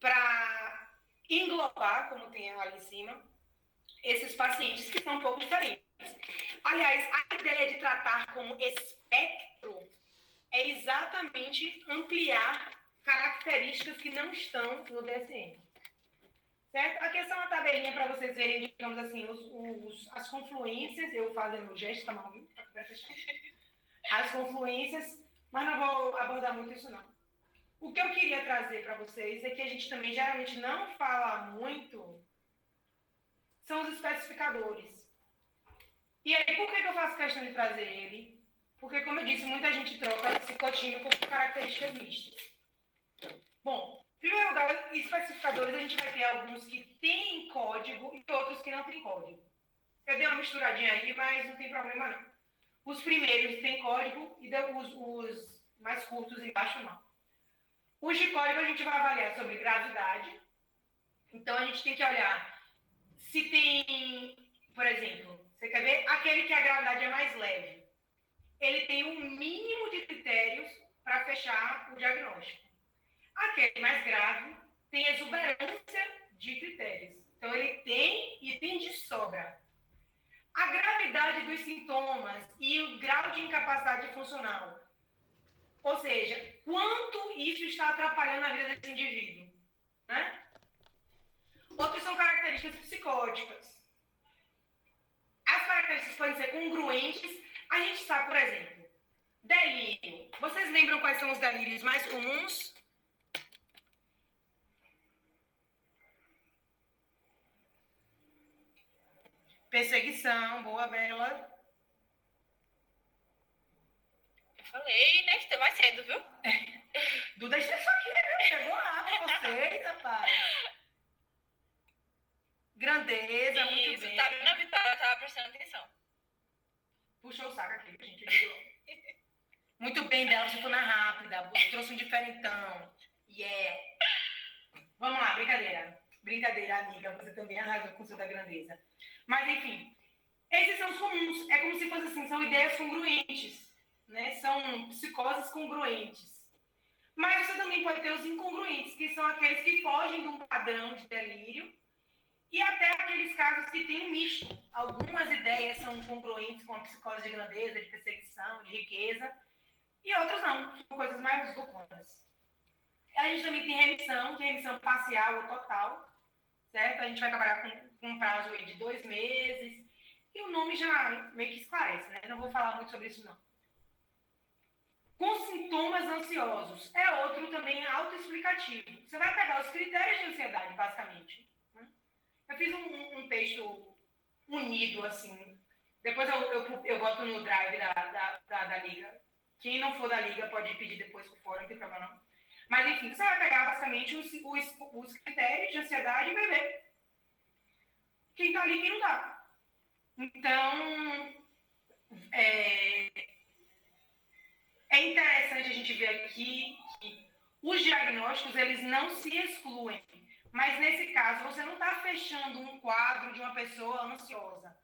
para englobar, como tem lá em cima, esses pacientes que são um pouco diferentes. Aliás, a ideia de tratar como espectro é exatamente ampliar características que não estão no DSM. Certo? Aqui é só uma tabelinha para vocês verem, digamos assim, as confluências, eu fazendo o gesto, tá mal? As confluências, mas não vou abordar muito isso não. O que eu queria trazer para vocês é que a gente também geralmente não fala muito, são os especificadores. E aí, por que eu faço questão de trazer ele? Porque, como eu disse, muita gente troca psicotímico por características mistas. Bom, em primeiro lugar, especificadores, a gente vai ter alguns que têm código e outros que não têm código. Eu dei uma misturadinha aí, mas não tem problema não. Os primeiros têm código e os mais curtos embaixo não. Os de código a gente vai avaliar sobre gravidade. Então, a gente tem que olhar se tem, por exemplo, você quer ver? Aquele que a gravidade é mais leve. Ele tem um mínimo de critérios para fechar o diagnóstico. Aquele mais grave tem exuberância de critérios. Então, ele tem e tem de sobra. A gravidade dos sintomas e o grau de incapacidade funcional. Ou seja, quanto isso está atrapalhando a vida desse indivíduo. Né? Outros são características psicóticas. As características podem ser congruentes. A gente sabe, por exemplo, delírio. Vocês lembram quais são os delírios mais comuns? Perseguição, boa, Bela. Eu falei, né? Estou mais cedo, viu? Duda está aqui, né? Chegou lá pra vocês, rapaz. Grandeza, muito Isso, bem. tá vendo a Vitória? Eu tava prestando atenção. Puxou o saco aqui, gente. Muito bem, Bela, você foi na rápida. Trouxe um diferentão. Yeah. Vamos lá, brincadeira. Brincadeira, amiga. Você também arrasou com o seu da grandeza. Mas, enfim. Esses são os comuns. É como se fosse assim, são ideias congruentes. Né? São psicoses congruentes. Mas você também pode ter os incongruentes, que são aqueles que fogem de um padrão de delírio. E até aqueles casos que tem um misto. Algumas ideias são congruentes com a psicose de grandeza, de perseguição, de riqueza. E outras não, são coisas mais loucas. A gente também tem remissão parcial ou total, certo? A gente vai trabalhar com um prazo aí de 2 meses. E o nome já meio que esclarece, né? Não vou falar muito sobre isso, não. Com sintomas ansiosos, é outro também autoexplicativo. Você vai pegar os critérios de ansiedade, basicamente. Eu fiz um texto unido, assim. Depois eu boto no drive da Liga. Quem não for da Liga pode pedir depois por fora, não tem problema não. Mas, enfim, você vai pegar basicamente os critérios de ansiedade e vai ver quem tá ali e quem não tá. Então, é interessante a gente ver aqui que os diagnósticos, eles não se excluem. Mas, nesse caso, você não está fechando um quadro de uma pessoa ansiosa.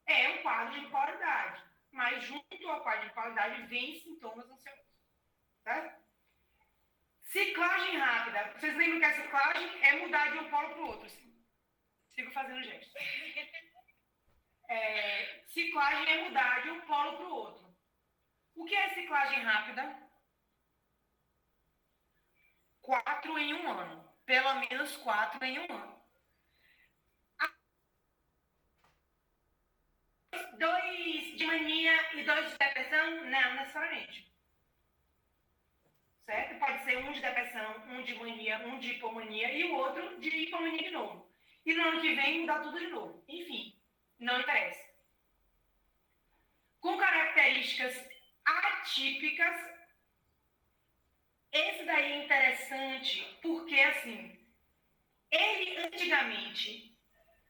É um quadro de bipolaridade. Mas, junto ao quadro de bipolaridade, vem sintomas ansiosos. Certo? Ciclagem rápida. Vocês lembram que a ciclagem é mudar de um polo para o outro. Sigo fazendo gesto. Ciclagem é mudar de um polo para o outro. O que é ciclagem rápida? 4 em um ano. Pelo menos 4 em um ano. 2 de mania e 2 de depressão? Não necessariamente. certo? Pode ser um de depressão, um de mania, um de hipomania e o outro de hipomania de novo. E no ano que vem mudar tudo de novo. Enfim, não interessa. Com características atípicas, esse daí é interessante porque, assim, ele antigamente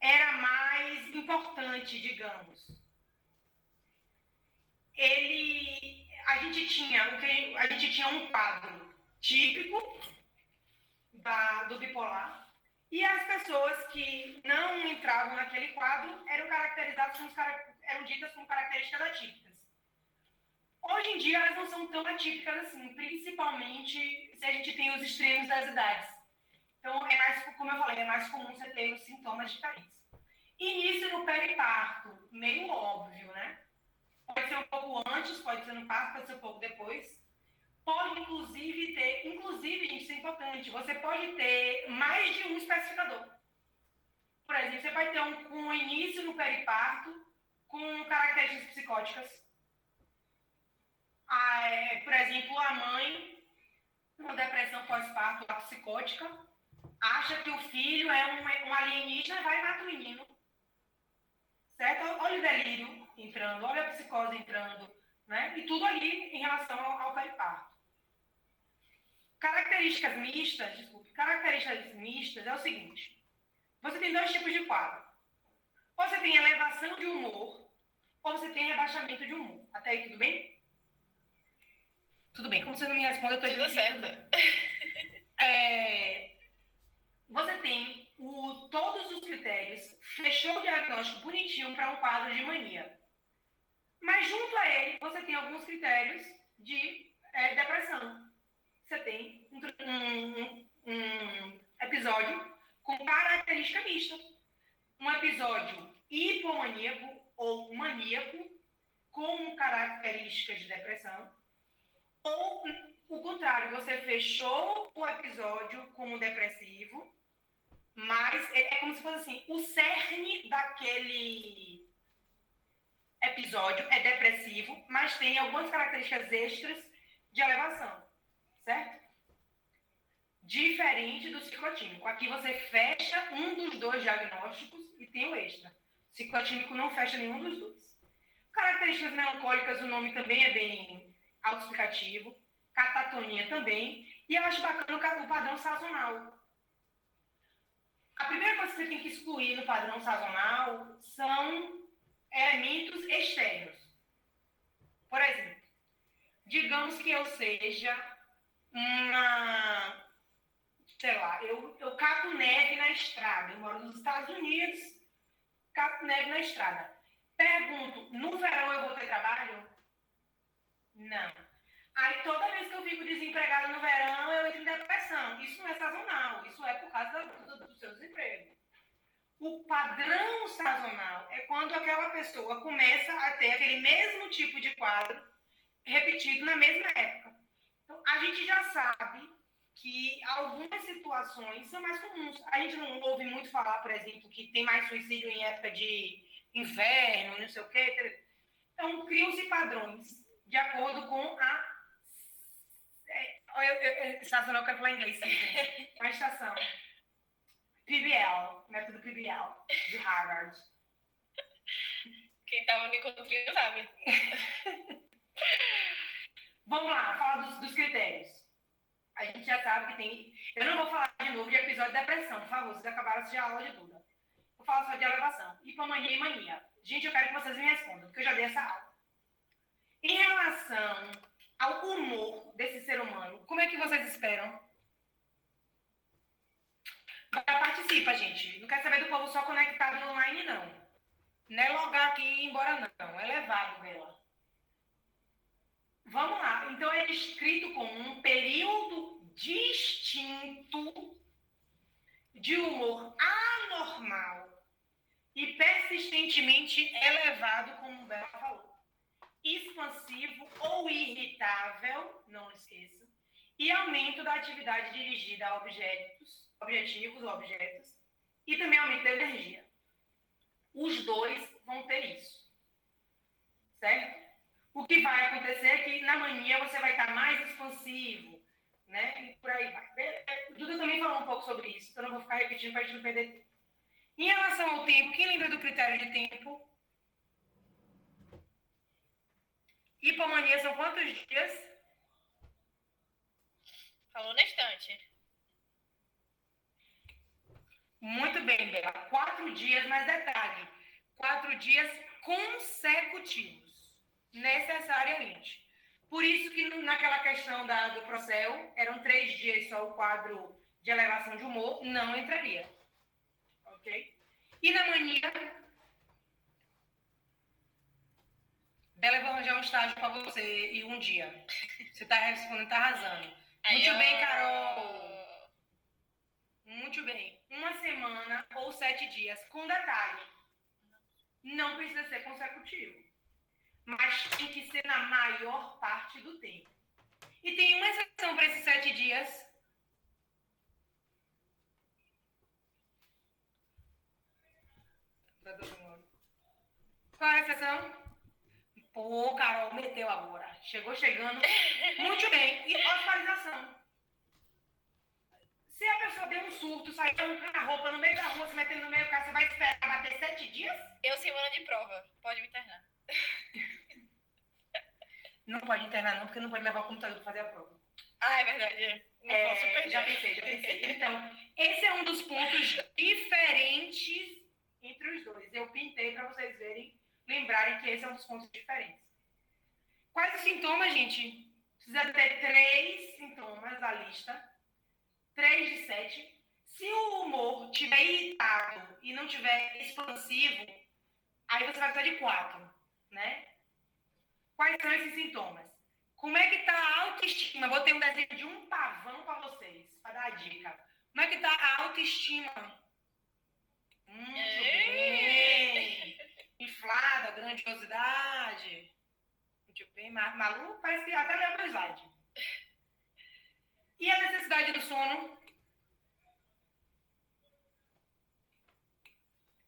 era mais importante, digamos. A gente tinha um quadro típico do bipolar e as pessoas que não entravam naquele quadro eram ditas como características atípicas. Hoje em dia elas não são tão atípicas assim, principalmente se a gente tem os extremos das idades. Então, como eu falei, é mais comum você ter os sintomas diferentes. Início no periparto, meio óbvio, né? Pode ser um pouco antes, pode ser no parto, pode ser um pouco depois. Pode, inclusive, gente, isso é importante, você pode ter mais de um especificador. Por exemplo, você pode ter um início no periparto com características psicóticas. Por exemplo, a mãe, com depressão pós-parto psicótica, acha que o filho é um alienígena e vai matar o menino. Certo? Olha o delírio entrando, olha a psicose entrando, né? E tudo ali em relação ao periparto. Características mistas é o seguinte. Você tem dois tipos de quadro. Ou você tem elevação de humor, ou você tem rebaixamento de humor. Até aí, tudo bem? Tudo bem. Como você não me responde, eu estou Tudo certo. Você tem todos os critérios, fechou o diagnóstico bonitinho para um quadro de mania. Mas junto a ele, você tem alguns critérios de depressão. Você tem um episódio com característica mista. Um episódio hipomaníaco ou maníaco com características de depressão. Ou o contrário, você fechou o episódio como depressivo, mas é como se fosse assim, o cerne daquele episódio é depressivo, mas tem algumas características extras de elevação, certo? Diferente do ciclotímico. Aqui você fecha um dos dois diagnósticos e tem o extra. O ciclotímico não fecha nenhum dos dois. Características melancólicas, o nome também é bem autoexplicativo. Catatonia também. E eu acho bacana o padrão sazonal. A primeira coisa que você tem que excluir no padrão sazonal são elementos externos. Por exemplo, digamos que eu seja eu cato neve na estrada. Eu moro nos Estados Unidos, cato neve na estrada. Pergunto, no verão eu vou ter trabalho? Não. Aí toda vez que eu fico desempregada no verão, eu entro em depressão. Isso não é sazonal, isso é por causa do seu desemprego. O padrão sazonal é quando aquela pessoa começa a ter aquele mesmo tipo de quadro repetido na mesma época. Então, a gente já sabe que algumas situações são mais comuns. A gente não ouve muito falar, por exemplo, que tem mais suicídio em época de inverno, não sei o quê. Então, criam-se padrões de acordo com a estação, eu quero falar em inglês, sim, a estação. PBL, método PBL, de Harvard. Quem estava me encontrando sabe. Vamos lá, falar dos critérios. A gente já sabe que tem... Eu não vou falar de novo de episódio de depressão, por favor, vocês acabaram de assistir a aula de Duda. Vou falar só de elevação, hipomania e mania. Gente, eu quero que vocês me respondam, porque eu já dei essa aula. Em relação ao humor desse ser humano, como é que vocês esperam? Participa, gente. Não quero saber do povo só conectado no online, não. Não é logar aqui e ir embora, não. É levado dela. Vamos lá. Então, é descrito como um período distinto de humor anormal e persistentemente elevado, como o Bela falou. Expansivo ou irritável, não esqueça, e aumento da atividade dirigida a objetivos ou objetos, e também aumento da energia. Os dois vão ter isso, certo? O que vai acontecer é que na mania você vai estar mais expansivo, né? E por aí vai. O Duda também falou um pouco sobre isso, então eu não vou ficar repetindo para a gente não perder tempo. Em relação ao tempo, quem lembra do critério de tempo? Hipomania são quantos dias? Falou na estante. Muito bem, Bela. 4 dias, mas detalhe. 4 dias consecutivos. Necessariamente. Por isso que naquela questão do Procel, eram 3 dias só o quadro de elevação de humor, não entraria. Ok? E na mania, Bela, eu vou arranjar um estágio para você e um dia. Você está respondendo, está arrasando. Muito bem, Carol. Muito bem. 1 semana ou 7 dias. Com detalhe, não precisa ser consecutivo. Mas tem que ser na maior parte do tempo. E tem uma exceção para esses 7 dias. Qual é a exceção? Pô, Carol, meteu agora. Chegou chegando. Muito bem. E hospitalização. Se a pessoa deu um surto, saiu com a roupa no meio da rua, se metendo no meio do carro, você vai esperar bater 7 dias? Eu semana de prova. Pode me internar. Não pode internar não, porque não pode levar o computador para fazer a prova. Ah, é verdade. Não posso perder. Já pensei. Então, esse é um dos pontos diferentes entre os dois. Eu pintei para vocês verem, lembrarem que esse é um dos pontos diferentes. Quais os sintomas, gente? Precisa ter 3 sintomas da lista. 3 de 7. Se o humor estiver irritado e não estiver expansivo, aí você vai precisar de 4, né? Quais são esses sintomas? Como é que tá a autoestima? Botei um desenho de um pavão para vocês, para dar a dica. Como é que tá a autoestima? Muito bem. Inflada, grandiosidade. Muito bem. Malu, parece que até leu meu slide. E a necessidade do sono?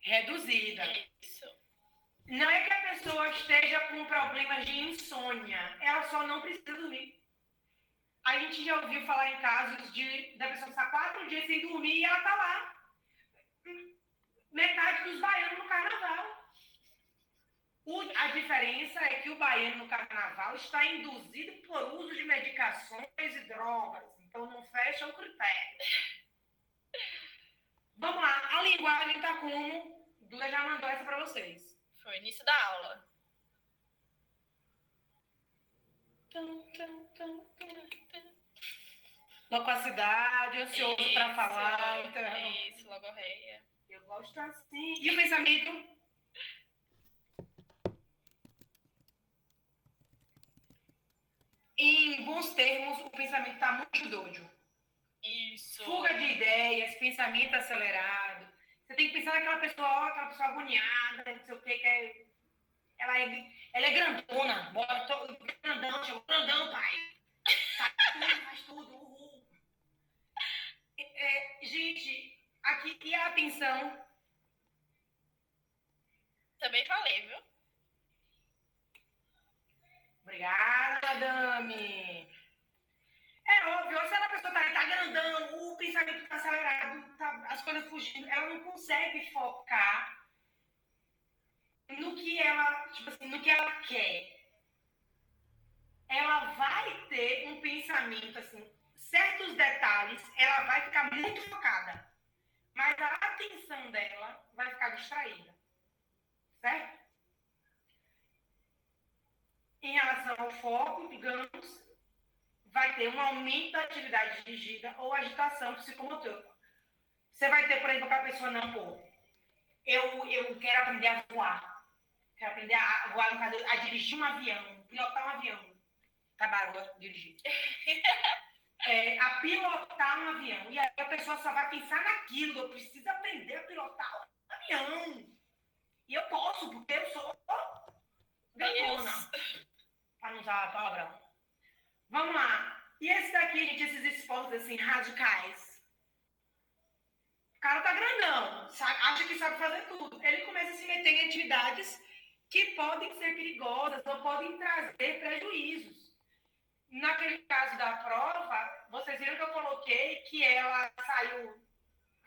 Reduzida. Isso. Não é que a pessoa esteja com problemas de insônia, ela só não precisa dormir. A gente já ouviu falar em casos da pessoa passar 4 dias sem dormir e ela tá lá. Metade dos baianos no carnaval. A diferença é que o baiano no carnaval está induzido por uso de medicações e drogas. Então não fecha o critério. Vamos lá, a linguagem está como? Duda já mandou essa para vocês. Foi início da aula. Loquacidade, ansioso para falar. Isso, logorreia. Eu gosto assim. E o pensamento? Em bons termos, o pensamento está muito doido. Isso. Fuga de ideias, pensamento acelerado. Você tem que pensar naquela pessoa, agoniada, não sei o que ela é grandona. Grandão, chegou grandão, pai. Faz tudo. Uhul. Gente, aqui, e a atenção? Também falei, viu? Obrigada, madame. É óbvio, se a pessoa tá grandão, o pensamento tá acelerado, as coisas fugindo, ela não consegue focar no que ela, tipo assim, no que ela quer. Ela vai ter um pensamento, assim, certos detalhes, ela vai ficar muito focada. Mas a atenção dela vai ficar distraída. Certo? Em relação ao foco, digamos, vai ter um aumento da atividade dirigida ou agitação psicomotora. Você vai ter, por exemplo, aquela pessoa, não, pô, eu quero aprender a voar. Quero aprender a voar, no caso, a dirigir um avião, pilotar um avião. Tá barulho, dirigir. A pilotar um avião. E aí a pessoa só vai pensar naquilo. Eu preciso aprender a pilotar um avião. E eu posso, porque eu sou grandona. Para não usar a palavra. Vamos lá. E esse daqui, gente, esses esportes assim, radicais. O cara tá grandão, acha que sabe fazer tudo. Ele começa a se meter em atividades que podem ser perigosas ou podem trazer prejuízos. Naquele caso da prova, vocês viram que eu coloquei que ela saiu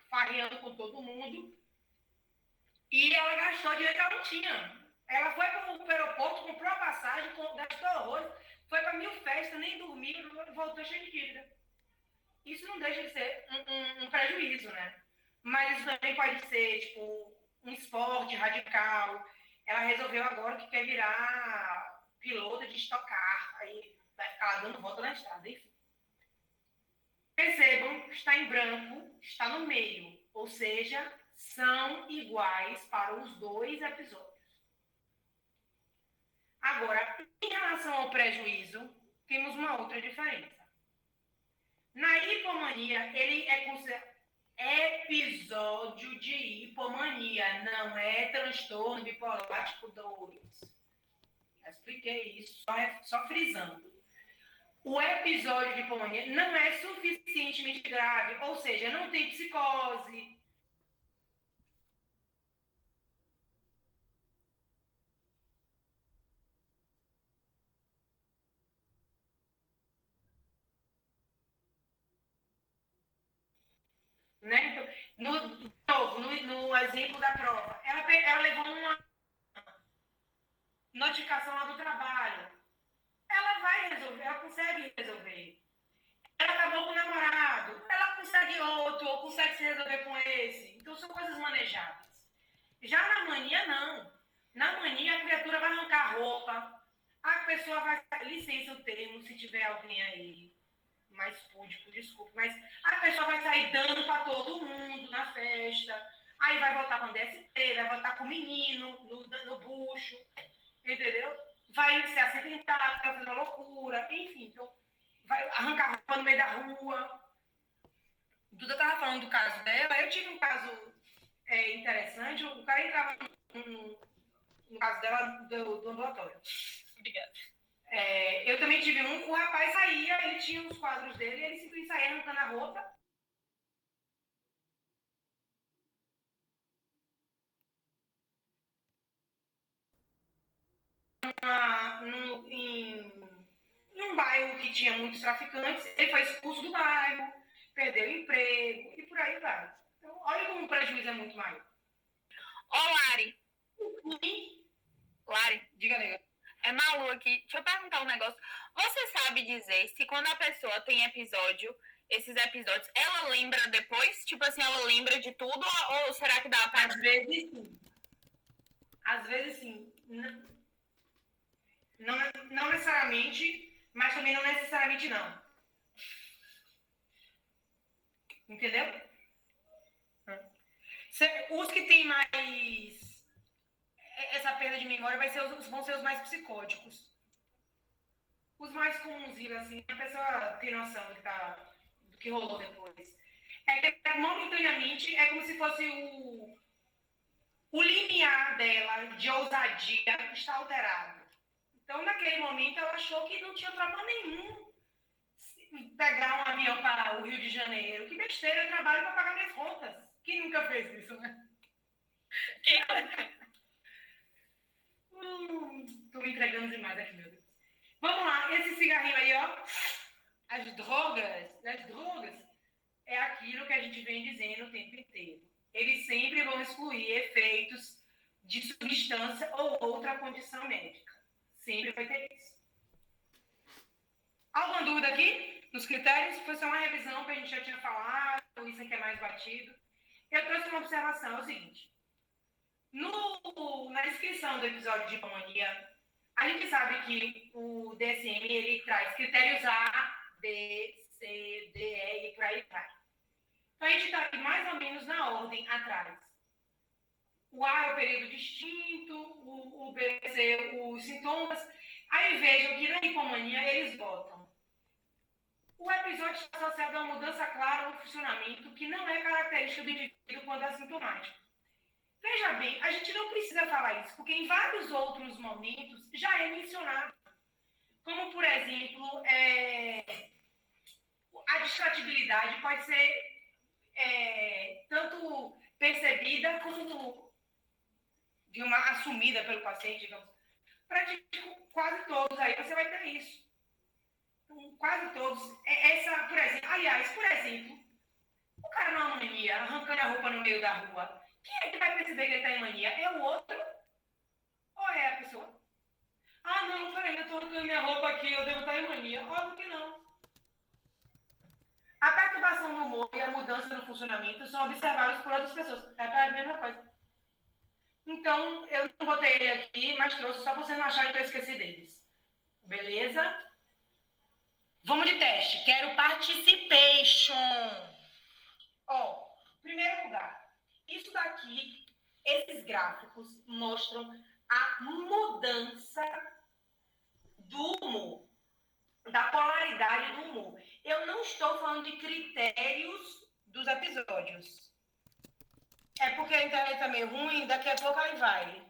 farreando com todo mundo e ela gastou dinheiro que ela não tinha. Ela foi para o aeroporto, comprou a passagem, gastou horrores, foi para 1000 festas, nem dormiu, voltou cheio de dívida. Isso não deixa de ser um prejuízo, né? Mas isso também pode ser, tipo, um esporte radical. Ela resolveu agora que quer virar piloto de Stock Car. Aí vai ficar dando volta na estrada, enfim. Percebam, está em branco, está no meio. Ou seja, são iguais para os 2 episódios. Agora, em relação ao prejuízo, temos uma outra diferença. Na hipomania, ele é considerado episódio de hipomania, não é transtorno bipolar tipo 2. Já expliquei isso, só frisando. O episódio de hipomania não é suficientemente grave, ou seja, não tem psicose. Né? Então, no exemplo da prova, ela levou uma notificação lá do trabalho. Ela vai resolver, ela consegue resolver. Ela acabou com o namorado, ela consegue outro, ou consegue se resolver com esse. Então, são coisas manejáveis. Já na mania, não. Na mania, a criatura vai arrancar a roupa, a pessoa vai... Licença o termo, se tiver alguém aí mais púdico, desculpe, mas a pessoa vai sair dando para todo mundo na festa, aí vai voltar com DST, vai voltar com o menino no bucho, entendeu? Vai se acidentar, vai fazer uma loucura, enfim, então vai arrancar roupa no meio da rua. Duda estava falando do caso dela, eu tive um caso interessante, o cara entrava no caso dela do ambulatório. Obrigada. Eu também tive o rapaz saía, ele tinha os quadros dele, ele simplesmente saía arrancando a roupa. Em um bairro que tinha muitos traficantes, ele foi expulso do bairro, perdeu o emprego e por aí vai. Então, olha como o prejuízo é muito maior. Ô, Lari. Lari, Diga, nega. é Malu aqui. Deixa eu perguntar um negócio. Você sabe dizer se quando a pessoa tem esses episódios, ela lembra depois? Tipo assim, ela lembra de tudo? Ou será que dá pra... Às vezes sim. Às vezes sim. Não necessariamente, mas também não necessariamente não. Entendeu? Os que têm mais essa perda de memória vão ser os mais psicóticos. Os mais comuns, assim, a pessoa tem noção do que rolou depois. É que momentaneamente é como se fosse o limiar dela de ousadia está alterado. Então, naquele momento, ela achou que não tinha problema nenhum pegar um avião para o Rio de Janeiro. Que besteira, eu trabalho para pagar minhas contas. Quem nunca fez isso, né? Tô me entregando demais aqui, meu Deus. Vamos lá, esse cigarrinho aí, ó. As drogas é aquilo que a gente vem dizendo o tempo inteiro. Eles sempre vão excluir efeitos de substância ou outra condição médica. Sempre vai ter isso. Alguma dúvida aqui nos critérios? Foi só uma revisão que a gente já tinha falado, isso aqui é mais batido. Eu trouxe uma observação, é o seguinte. Na descrição do episódio de hipomania, a gente sabe que o DSM ele traz critérios A, B, C, D, E e por aí vai. Então, a gente está aqui mais ou menos na ordem atrás. O A é o período distinto, o B, C, os sintomas. Aí vejam que na hipomania eles botam. O episódio está associado a uma mudança clara no funcionamento que não é característica do indivíduo quando é sintomático. Veja bem, a gente não precisa falar isso, porque em vários outros momentos já é mencionado. Como, por exemplo, a distratibilidade pode ser tanto percebida como assumida pelo paciente, digamos. Para quase todos aí você vai ter isso. Quase todos. Essa, por exemplo, o cara numa mania, arrancando a roupa no meio da rua. Quem é que vai perceber que ele está em mania? É o outro ou é a pessoa? Ah, não, peraí, eu estou arrancando minha roupa aqui, eu devo estar em mania. Óbvio que não. A perturbação no humor e a mudança no funcionamento são observáveis por outras pessoas. É a mesma coisa. Então, eu não botei ele aqui, mas trouxe só para vocês não acharem que eu esqueci deles. Beleza? Vamos de teste. Quero participation. Ó, primeiro lugar, isso daqui, esses gráficos mostram a mudança do humor, da polaridade do humor. Eu não estou falando de critérios dos episódios. É porque a internet tá meio ruim, daqui a pouco ela vai.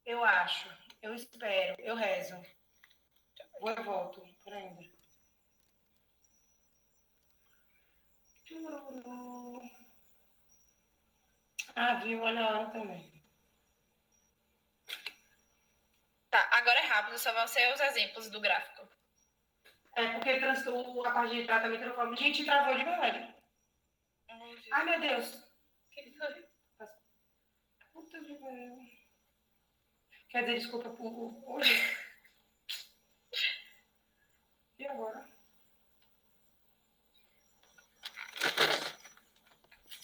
Eu acho, eu espero, eu rezo. Eu volto, por ainda. Ah, viu, olha a hora também. Tá, agora é rápido, só vão ser os exemplos do gráfico. É porque a parte de tratamento não fala. Gente, travou de verdade. Ai, meu Deus. O que foi? Puta que pariu. Quer dizer, desculpa por hoje. E agora?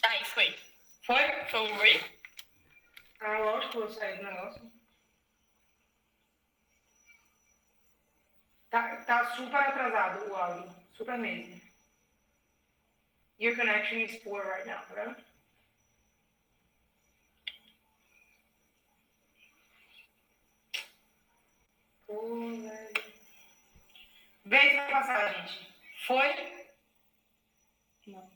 Aí, foi. Foi? Foi. Ah, lógico que eu saí do negócio. Tá super atrasado o áudio. Super mesmo. Your connection is poor right now, tá? Pô, velho. Vê se vai passar, gente. Foi? Não.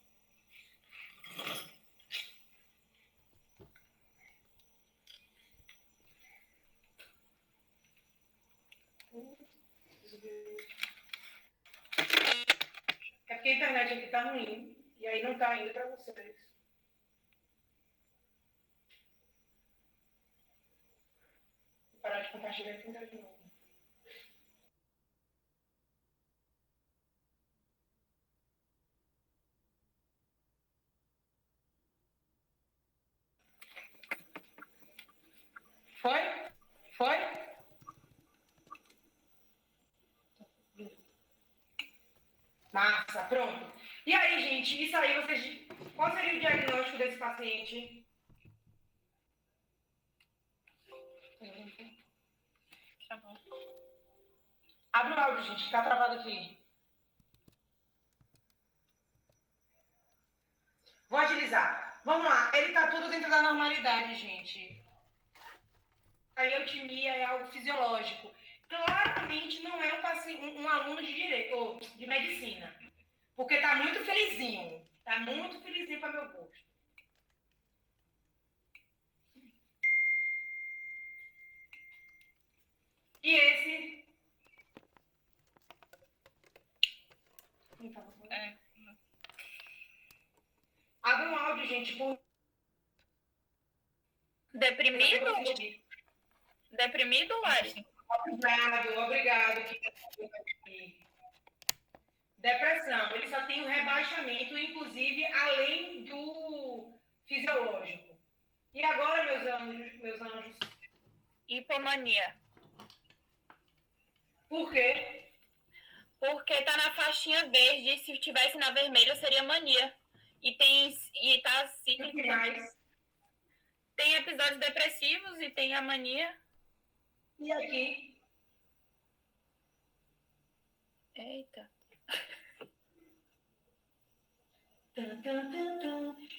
É porque a internet aqui tá ruim. E aí não tá indo pra vocês. Vou parar de compartilhar aqui de novo. Foi? Foi? Massa, pronto. E aí, gente, isso aí, vocês... Qual seria o diagnóstico desse paciente? Travou. Abre o áudio, gente, tá travado aqui. Vou agilizar. Vamos lá, ele tá tudo dentro da normalidade, gente. A eutimia é algo fisiológico. Claramente não é um aluno de direito, ou de medicina. Porque tá muito felizinho. Tá muito felizinho para meu gosto. E esse... Abre um áudio, gente. Deprimido? Deprimido, Lari? Obrigado. Depressão, ele só tem um rebaixamento, inclusive, além do fisiológico. E agora, meus anjos? Hipomania. Por quê? Porque tá na faixinha verde, e se tivesse na vermelha seria mania. E tá cíclico. Tem episódios depressivos e tem a mania. E aqui? Eita.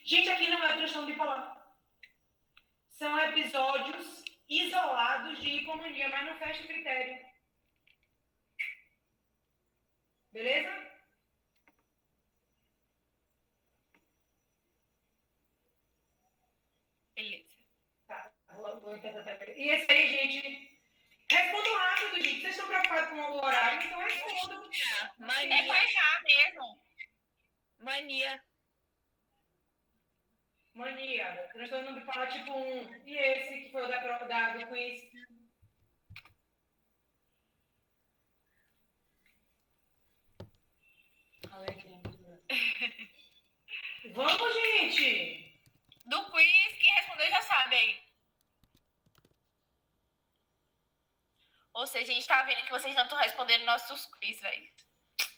Gente, aqui não é transtorno bipolar. São episódios isolados de hipomania, mas não fecha o critério. Beleza? Beleza. Tá, vou interpretar. E esse aí, gente, respondam rápido, gente. Vocês estão preocupados com o horário, então respondam. Mania. É pra errar mesmo. Mania. Mania. Transtorno bipolar tipo 1. E esse que foi o do quiz? Vamos, gente! Do quiz, quem respondeu já sabe aí. Ou seja, a gente tá vendo que vocês não estão respondendo nossos quiz, velho.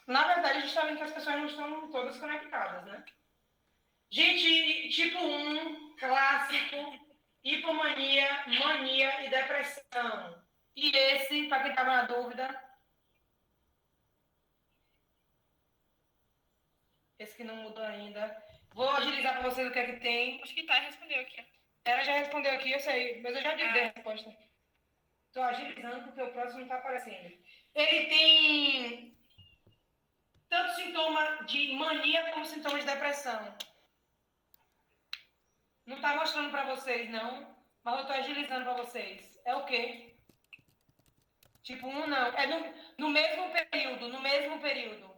Na verdade, a gente tá vendo que as pessoas não estão todas conectadas, né? Gente, tipo 1, clássico, hipomania, mania e depressão. E esse, para quem estava na dúvida, esse que não mudou ainda. Vou agilizar para vocês o que é que tem. Acho que tá, respondeu aqui. Ela já respondeu aqui, eu sei, mas eu já dei a resposta. Estou agilizando porque o próximo não está aparecendo. Ele tem tanto sintoma de mania como sintoma de depressão. Não está mostrando para vocês, não, mas eu estou agilizando para vocês. É o quê? Tipo 1 não. É no mesmo período.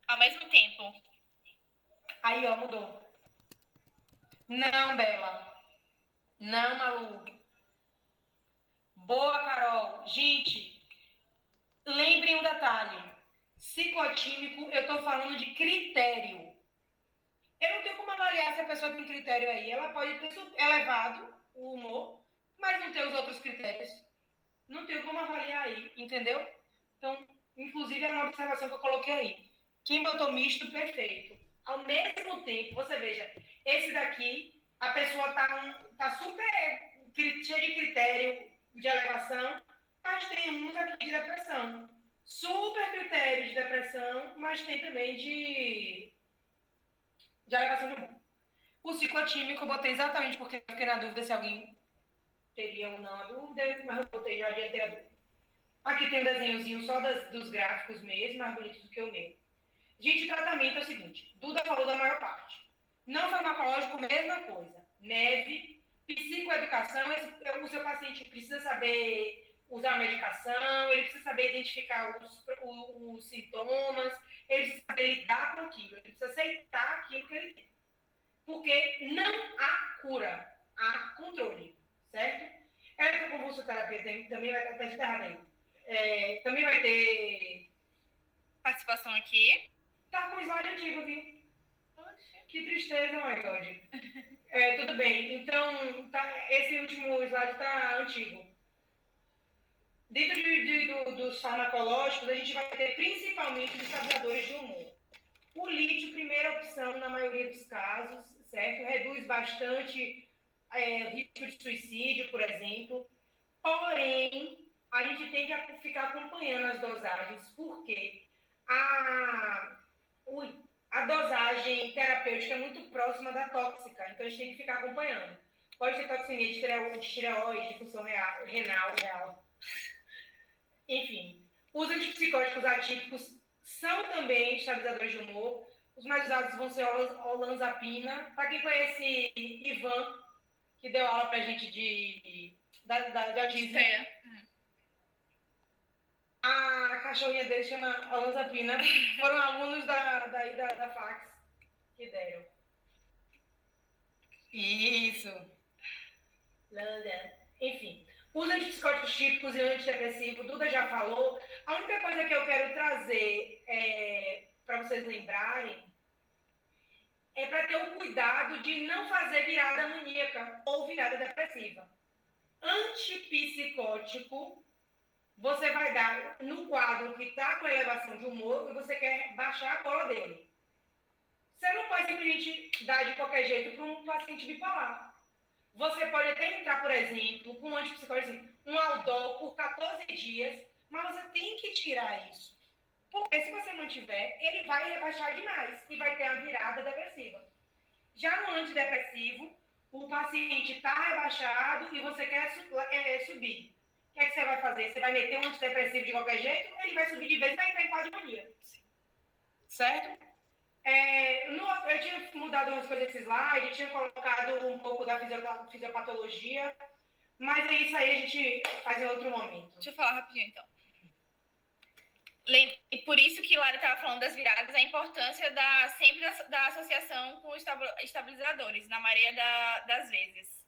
Ao mesmo tempo. Aí, ó, mudou. Não, Bela. Não, Malu. Boa, Carol. Gente, lembrem um detalhe. Psicotímico, eu estou falando de critério. Eu não tenho como avaliar se a pessoa tem critério aí. Ela pode ter elevado o humor, mas não ter os outros critérios. Não tenho como avaliar aí, entendeu? Então, inclusive, é uma observação que eu coloquei aí. Quem botou misto, perfeito. Ao mesmo tempo, você veja, esse daqui, a pessoa tá super cheia de critério de elevação, mas tem uns aqui de depressão. Super critério de depressão, mas tem também de elevação de humor. O ciclotímico eu botei exatamente porque eu fiquei na dúvida se alguém teria ou não a dúvida, mas eu botei já adiantei a dúvida. Aqui tem um desenhozinho só dos gráficos mesmo, mais bonitos do que o meu. Gente, tratamento é o seguinte, Duda falou da maior parte. Não farmacológico, mesma coisa. Neve, psicoeducação, o seu paciente precisa saber usar a medicação, ele precisa saber identificar os sintomas, ele precisa saber lidar com aquilo, ele precisa aceitar aquilo que ele tem. Porque não há cura, há controle, certo? Eletroconvulsoterapia também vai estar enterrada aí. Também vai ter Participação aqui. Tá com o slide antigo aqui. Que tristeza, my God. Tudo bem. Então, esse último slide tá antigo. Dentro dos farmacológicos, a gente vai ter principalmente os estabilizadores de humor. O lítio, primeira opção na maioria dos casos, certo? Reduz bastante risco de suicídio, por exemplo. Porém, a gente tem que ficar acompanhando as dosagens, porque a dosagem terapêutica é muito próxima da tóxica, então a gente tem que ficar acompanhando. Pode ter toxemia de tireoide, de função renal. Enfim, os antipsicóticos atípicos são também estabilizadores de humor. Os mais usados vão ser olanzapina. Para quem conhece Ivan, que deu aula para a gente da autismo, a cachorrinha dele chama olanzapina. Foram alunos da Fax que deram. Isso. Enfim, os antipsicóticos típicos e o antidepressivo, Duda já falou. A única coisa que eu quero trazer para vocês lembrarem é para ter o cuidado de não fazer virada maníaca ou virada depressiva. Antipsicótico, você vai dar no quadro que está com elevação de humor e você quer baixar a bola dele. Você não pode simplesmente dar de qualquer jeito para um paciente bipolar. Você pode até entrar, por exemplo, com um antipsicótico, um Aldol por 14 dias, mas você tem que tirar isso. Porque se você não tiver, ele vai rebaixar demais e vai ter a virada depressiva. Já no antidepressivo, o paciente está rebaixado e você quer subir. O que é que você vai fazer? Você vai meter um antidepressivo de qualquer jeito, ele vai subir de vez e vai entrar em quadro de mania. Certo? Eu tinha mudado umas coisas desse slide, tinha colocado um pouco da fisiopatologia, mas é isso aí, a gente faz em outro momento. Deixa eu falar rapidinho, então. E por isso que Lara estava falando das viradas, a importância da associação com estabilizadores, na maioria das vezes.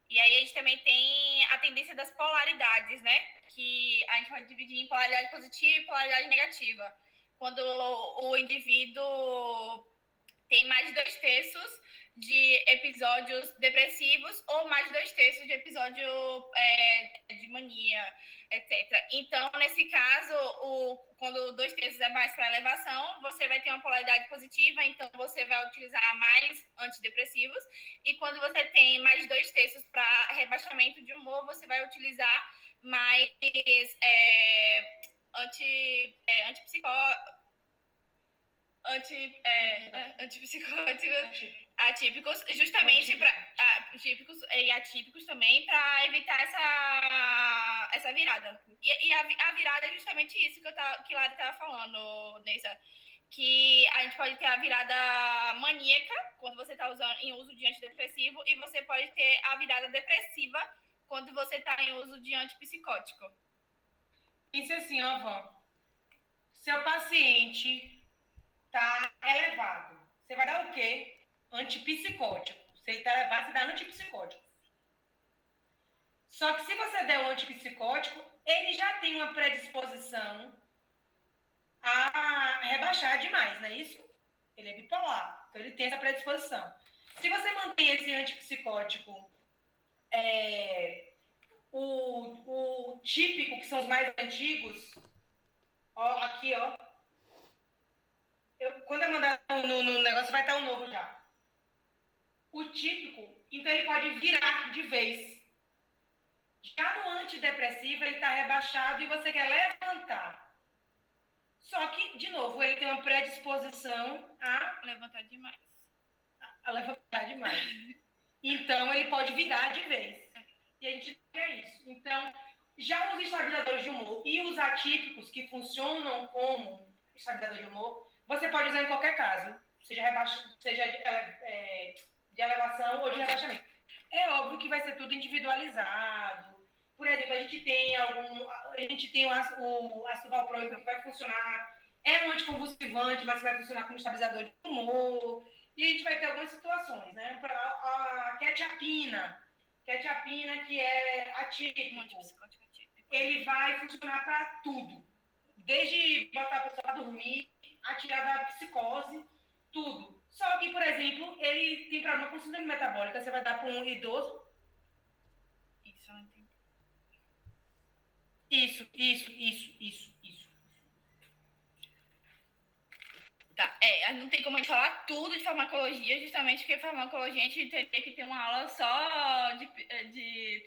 E aí a gente também tem a tendência das polaridades, né? Que a gente vai dividir em polaridade positiva e polaridade negativa. quando o indivíduo tem mais de 2/3 de episódios depressivos ou mais de 2/3 de episódio de mania, etc. Então, nesse caso, quando 2/3 é mais para elevação, você vai ter uma polaridade positiva, então você vai utilizar mais antidepressivos. E quando você tem mais de 2/3 para rebaixamento de humor, você vai utilizar mais antipsicóticos atípicos, justamente para típicos e atípicos também, para evitar essa virada. E a virada é justamente isso que Lara estava falando, Neissa. Que a gente pode ter a virada maníaca, quando você está em uso de antidepressivo, e você pode ter a virada depressiva, quando você está em uso de antipsicótico. Isso assim, ó, Van. Seu paciente tá elevado. Você vai dar o quê? Antipsicótico. Se ele tá elevado, você dá antipsicótico. Só que se você der o antipsicótico, ele já tem uma predisposição a rebaixar demais, não é isso? Ele é bipolar, então ele tem essa predisposição. Se você mantém esse antipsicótico, o típico, que são os mais antigos, ó, aqui, ó. Quando eu mandar no negócio, vai estar o novo já. O típico, então ele pode virar de vez. Já no antidepressivo, ele está rebaixado e você quer levantar. Só que, de novo, ele tem uma predisposição a levantar demais. Então, ele pode virar de vez. E a gente quer isso. Então, já os estabilizadores de humor e os atípicos, que funcionam como estabilizador de humor, você pode usar em qualquer caso, seja de elevação ou de rebaixamento. É óbvio que vai ser tudo individualizado. Por exemplo, a gente tem o ácido valproico que vai funcionar, é um anticonvulsivante, mas vai funcionar como estabilizador de humor. E a gente vai ter algumas situações, né? A quetiapina, que é atípico, ele vai funcionar para tudo. Desde botar a pessoa para dormir, a tirar da psicose, tudo. Só que, por exemplo, ele tem problema com síndrome metabólica. Você vai dar para um idoso? Isso, eu não entendi. Isso. Tá, não tem como a gente falar tudo de farmacologia, justamente porque farmacologia a gente teria que ter uma aula só de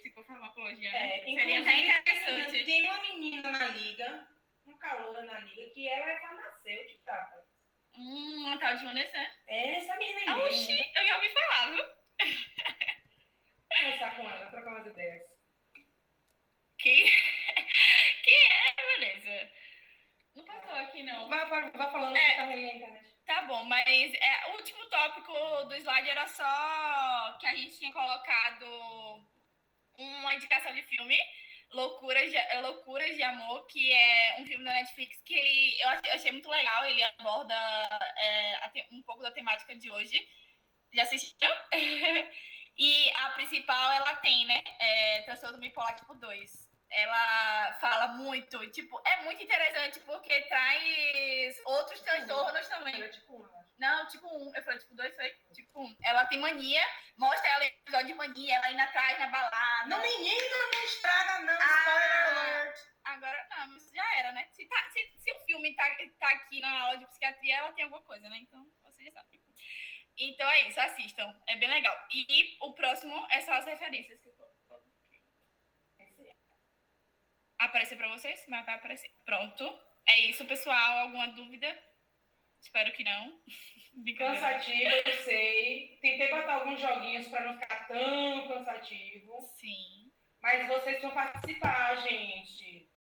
psicofarmacologia, né? Seria até interessante. Tem uma menina na liga, uma caloura na liga, que ela é farmacêutica, tá? Uma tal de Vanessa. Essa menina aí. Oxi, eu já ouvi falar, viu? Vou conversar com ela, trocar umas ideias. Quem é, Vanessa? Não passou aqui, não. Vai falando que tá aí na internet. Tá bom, mas o último tópico do slide era só que a gente tinha colocado uma indicação de filme, Loucuras de Amor, que é um filme da Netflix que eu achei muito legal. Ele aborda um pouco da temática de hoje. Já assistiu? E a principal, ela tem, né? Transtorno bipolar tipo 2. Ela fala muito, tipo, é muito interessante porque traz outros transtornos também. Era tipo 1, acho. Não, tipo 1. Eu falei tipo 2, foi? Tipo 1. Ela tem mania, mostra ela em episódio de mania, ela indo atrás na balada. Não, menina, não estraga, não. Spoiler alert. Agora não, mas já era, né? Se o filme tá aqui na aula de psiquiatria, ela tem alguma coisa, né? Então, você já sabe. Então é isso, assistam. É bem legal. E o próximo é só as referências que eu tô. Aparecer pra vocês? Mas vai aparecer. Pronto. É isso, pessoal. Alguma dúvida? Espero que não. Cansativo, eu sei. Tentei botar alguns joguinhos pra não ficar tão cansativo. Sim. Mas vocês vão participar, gente.